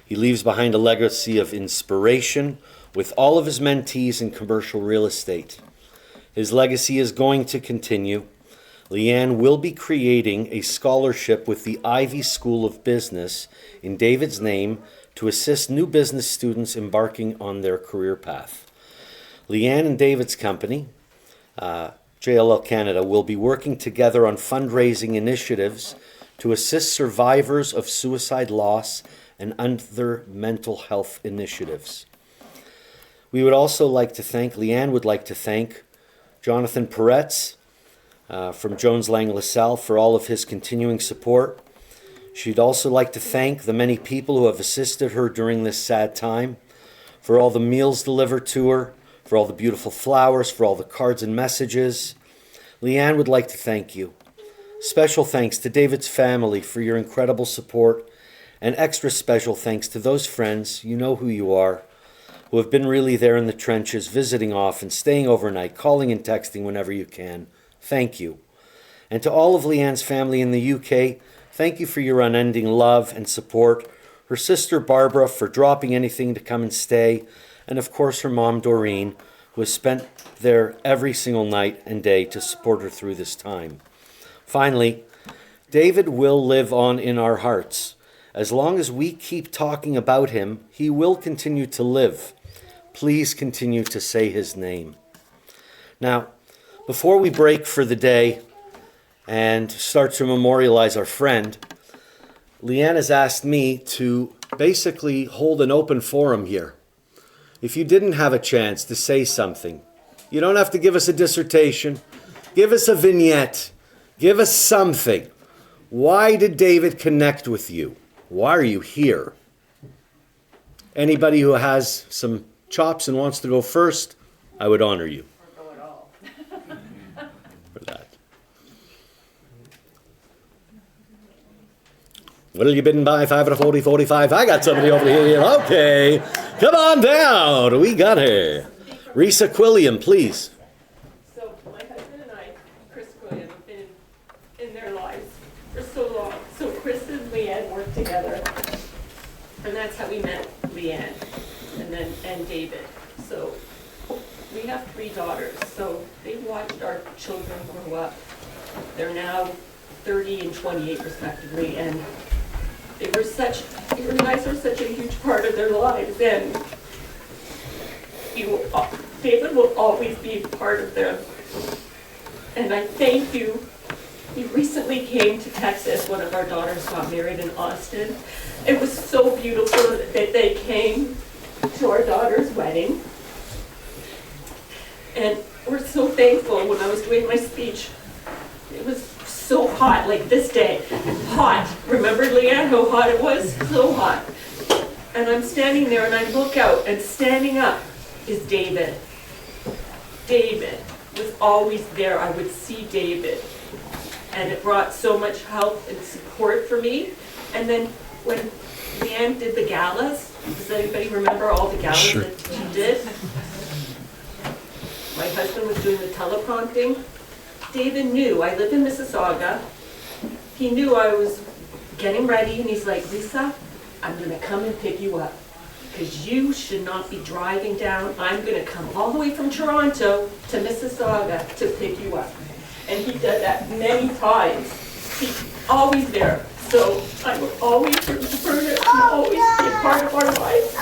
Speaker 6: He leaves behind a legacy of inspiration with all of his mentees in commercial real estate. His legacy is going to continue. Leanne will be creating a scholarship with the Ivy School of Business in David's name to assist new business students embarking on their career path. Leanne and David's company, JLL Canada, will be working together on fundraising initiatives to assist survivors of suicide loss and other mental health initiatives. We would also like to thank, Leanne would like to thank Jonathan Peretz from Jones Lang LaSalle for all of his continuing support. She'd also like to thank the many people who have assisted her during this sad time, for all the meals delivered to her, for all the beautiful flowers, for all the cards and messages. Leanne would like to thank you. Special thanks to David's family for your incredible support, and extra special thanks to those friends, you know who you are, who have been really there in the trenches, visiting often, staying overnight, calling and texting whenever you can. Thank you. And to all of Leanne's family in the UK, thank you for your unending love and support. Her sister Barbara for dropping anything to come and stay. And of course her mom Doreen, who has spent there every single night and day to support her through this time. Finally, David will live on in our hearts. As long as we keep talking about him, he will continue to live. Please continue to say his name. Now, before we break for the day and start to memorialize our friend, Leanne has asked me to basically hold an open forum here. If you didn't have a chance to say something, you don't have to give us a dissertation. Give us a vignette. Give us something. Why did David connect with you? Why are you here? Anybody who has some chops and wants to go first, I would honor you.
Speaker 14: Or go at all.
Speaker 6: For that. What'll you bidden by? 5 and a 40, 45. I got somebody over here. Okay. Come on down. We got her. Risa Quilliam, please.
Speaker 17: So my husband and I, Chris Quilliam, have been in their lives for so long. So Chris and Leanne worked together, and that's how we met Leanne, and David. So we have 3 daughters. So they watched our children grow up. They're now 30 and 28 respectively, and you guys are such a huge part of their lives, and David will always be part of them. And I thank you. He recently came to Texas. One of our daughters got married in Austin. It was so beautiful that they came to our daughter's wedding. And we're so thankful. When I was doing my speech, it was so hot, like this day, hot. Remember, Leanne, how hot it was? So hot. And I'm standing there and I look out, and standing up is David. David was always there. I would see David. And it brought so much help and support for me. And then when Leanne did the galas, does anybody remember all the galas that she did? My husband was doing the teleprompting. David knew, I live in Mississauga. He knew I was getting ready, and he's like, Lisa, I'm gonna come and pick you up, because you should not be driving down. I'm gonna come all the way from Toronto to Mississauga to pick you up. And he did that many times. He's always there. So I will always remember it and always be a part of our lives.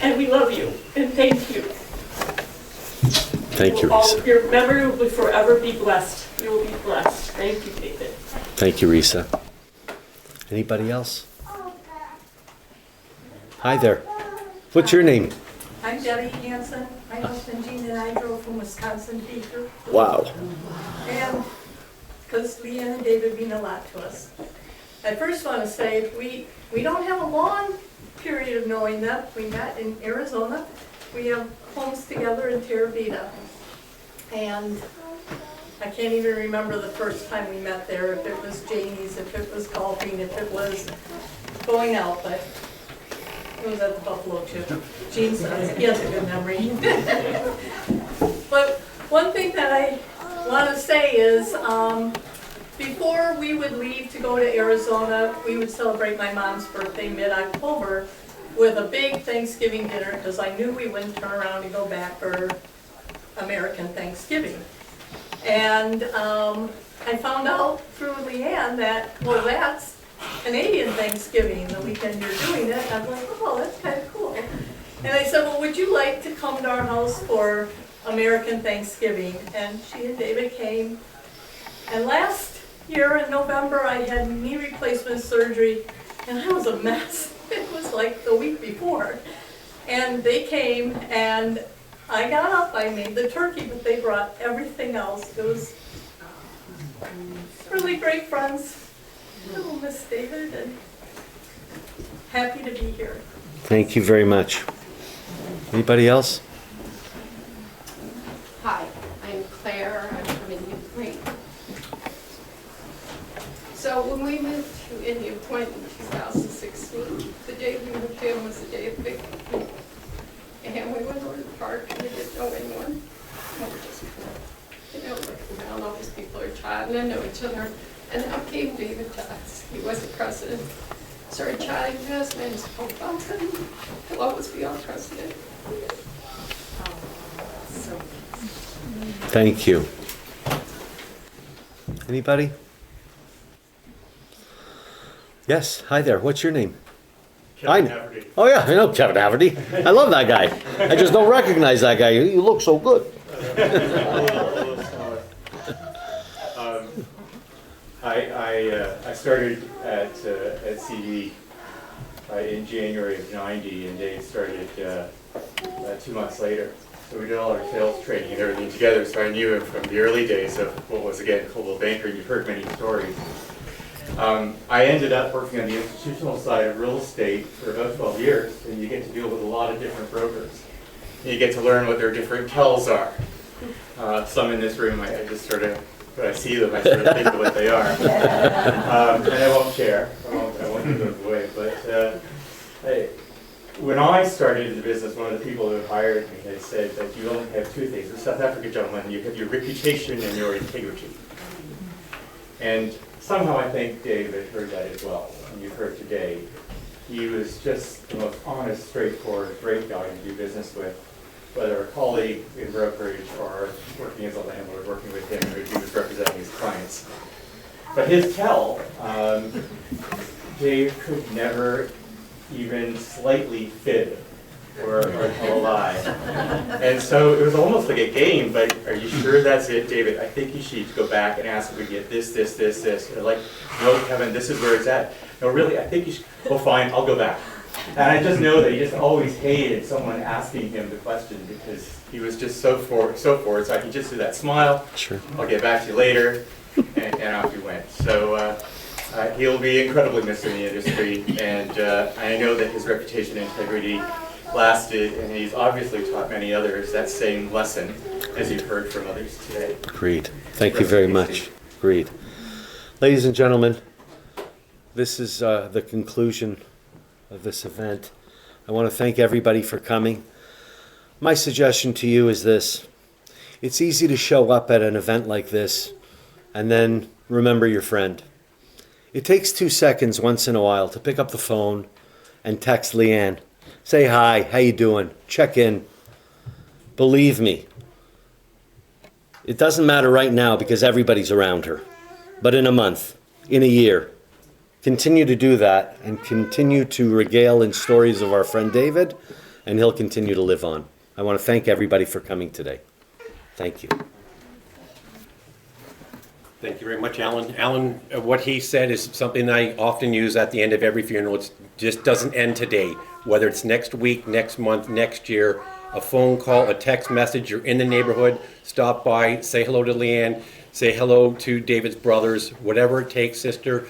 Speaker 17: And we love you, and thank you.
Speaker 6: Thank you, Risa.
Speaker 17: Your memory will forever be blessed. You will be blessed. Thank you, David.
Speaker 6: Thank you, Risa. Anybody else? Hi there. What's your name?
Speaker 18: I'm Debbie Hansen. My husband Gene and I drove from Wisconsin to be here.
Speaker 6: Wow.
Speaker 18: And because Leanne and David mean a lot to us. I first want to say we don't have a long period of knowing them. We met in Arizona. We have homes together in Terra Vita. And I can't even remember the first time we met there, if it was Janie's, if it was golfing, if it was going out, but it was at the Buffalo Chip. Gene says he has a good memory. But one thing that I want to say is, before we would leave to go to Arizona, we would celebrate my mom's birthday mid-October with a big Thanksgiving dinner, because I knew we wouldn't turn around and go back for American Thanksgiving. And I found out through Leanne that, well, that's Canadian Thanksgiving, the weekend you're doing it. I was like, oh, that's kind of cool. And I said, well, would you like to come to our house for American Thanksgiving? And she and David came. And last year in November, I had knee replacement surgery, and I was a mess. It was like the week before. And they came, and I got up, I made the turkey, but they brought everything else. It was really great friends. Oh, Miss David, and happy to be here.
Speaker 6: Thank you very much. Anybody else?
Speaker 19: Hi, I'm Claire. I'm from Indian Point. So when we moved to Indian Point in 2016, the day we moved in was the day of the big picnic. And we went over to the park and we didn't know anyone. And we just, looking around, all these people are chatting and know each other. And out came David to us. He was the president. Started chatting to us. My name is Paul Fullerton. He'll always be our president.
Speaker 6: Thank you. Anybody? Yes, hi there. What's your name?
Speaker 3: Kevin Haverty.
Speaker 6: Oh yeah, I know Kevin Haverty. I love that guy. I just don't recognize that guy. You look so good.
Speaker 20: I started at CD in January of '90, and Dave started 2 months later. So we did all our sales training and everything together. So I knew him from the early days of what was again Coldwell Banker. You've heard many stories. I ended up working on the institutional side of real estate for about 12 years, and you get to deal with a lot of different brokers. And you get to learn what their different tells are. Some in this room, I just sort of, when I see them, I sort of think of what they are. And I won't share. I won't give those away. But when I started in the business, one of the people who hired me had said that you only have two things. The South African gentleman, you have your reputation and your integrity. And somehow I think David heard that as well, and you've heard today. He was just the most honest, straightforward, great guy to do business with, whether a colleague in brokerage or working as a landlord, working with him, or he was representing his clients. But his tell, Dave could never even slightly fib or tell a lie. And so it was almost like a game, but are you sure that's it, David? I think you should go back and ask if we get this. And like, no, Kevin, this is where it's at. No, really, I think you should. Oh, fine, I'll go back. And I just know that he just always hated someone asking him the question because he was just so forward. So I could just do that smile.
Speaker 6: Sure.
Speaker 20: I'll get back to you later, and off he went. So he'll be incredibly missed in the industry, and I know that his reputation and integrity lasted, and he's obviously taught many others that same lesson, as you've heard from others today.
Speaker 6: Agreed. Thank you very much. Agreed. Ladies and gentlemen, this is the conclusion of this event. I want to thank everybody for coming. My suggestion to you is this. It's easy to show up at an event like this and then remember your friend. It takes 2 seconds once in a while to pick up the phone and text Leanne. Say hi, how you doing? Check in. Believe me, it doesn't matter right now because everybody's around her. But in a month, in a year, continue to do that and continue to regale in stories of our friend David, and he'll continue to live on. I want to thank everybody for coming today. Thank you.
Speaker 3: Thank you very much, Alan. Alan, what he said is something I often use at the end of every funeral. It just doesn't end today. Whether it's next week, next month, next year, a phone call, a text message, you're in the neighborhood, stop by, say hello to Leanne, say hello to David's brothers, whatever it takes, sister.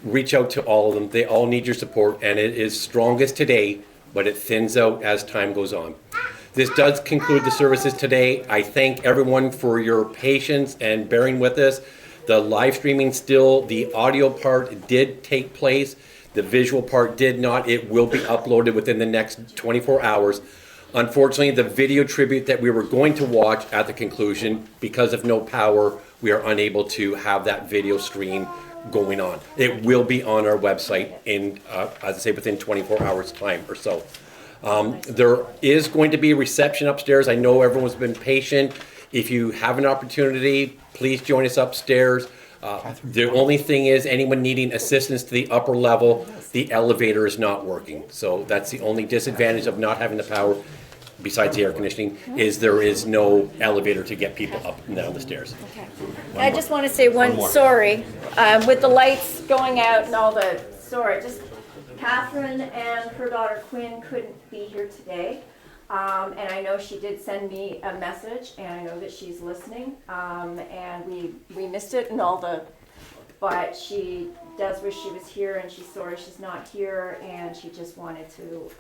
Speaker 3: Reach out to all of them. They all need your support, and it is strongest today, but it thins out as time goes on. This does conclude the services today. I thank everyone for your patience and bearing with us. The live streaming still, the audio part did take place. The visual part did not. It will be uploaded within the next 24 hours. Unfortunately, the video tribute that we were going to watch at the conclusion, because of no power, we are unable to have that video stream going on. It will be on our website in, as I say, within 24 hours time or so. There is going to be a reception upstairs. I know everyone's been patient. If you have an opportunity, please join us upstairs. The only thing is anyone needing assistance to the upper level, the elevator is not working. So that's the only disadvantage of not having the power, besides the air conditioning, is there is no elevator to get people up and down the stairs.
Speaker 4: Okay. I just want to say one sorry. With the lights going out and all the, sorry, just Catherine and her daughter Quinn couldn't be here today. And I know she did send me a message, and I know that she's listening. And we missed it and all the, but she does wish she was here, and she's sorry she's not here, and she just wanted to,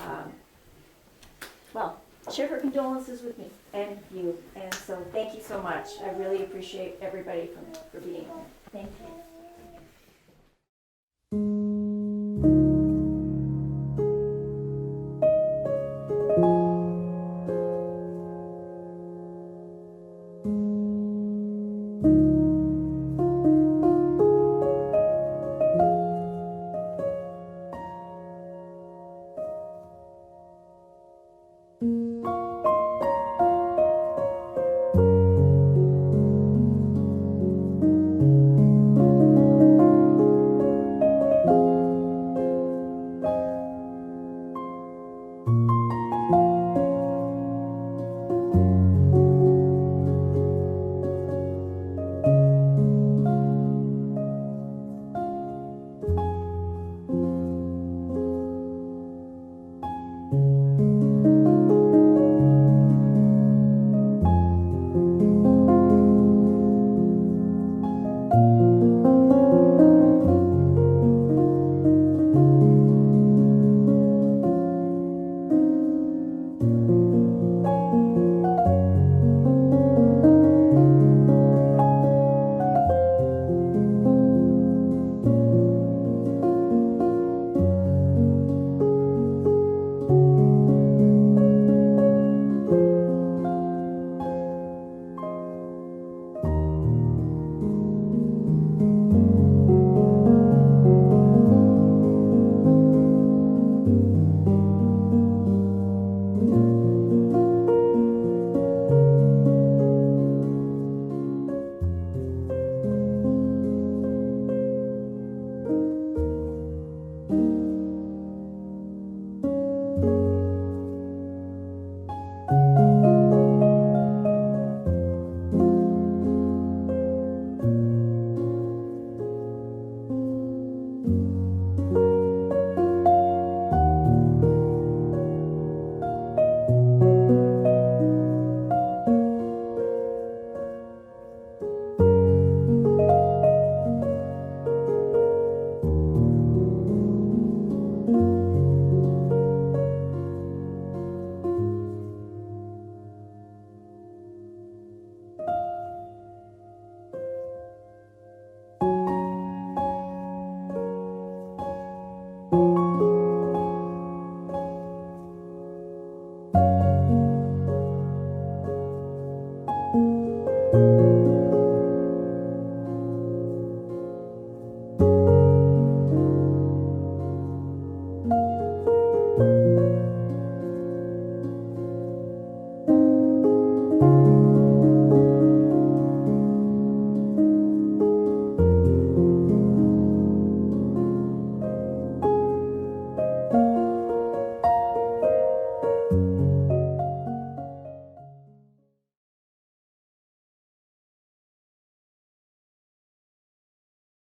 Speaker 4: well, share her condolences with me and you. And so thank you so much. I really appreciate everybody for being here. Thank you.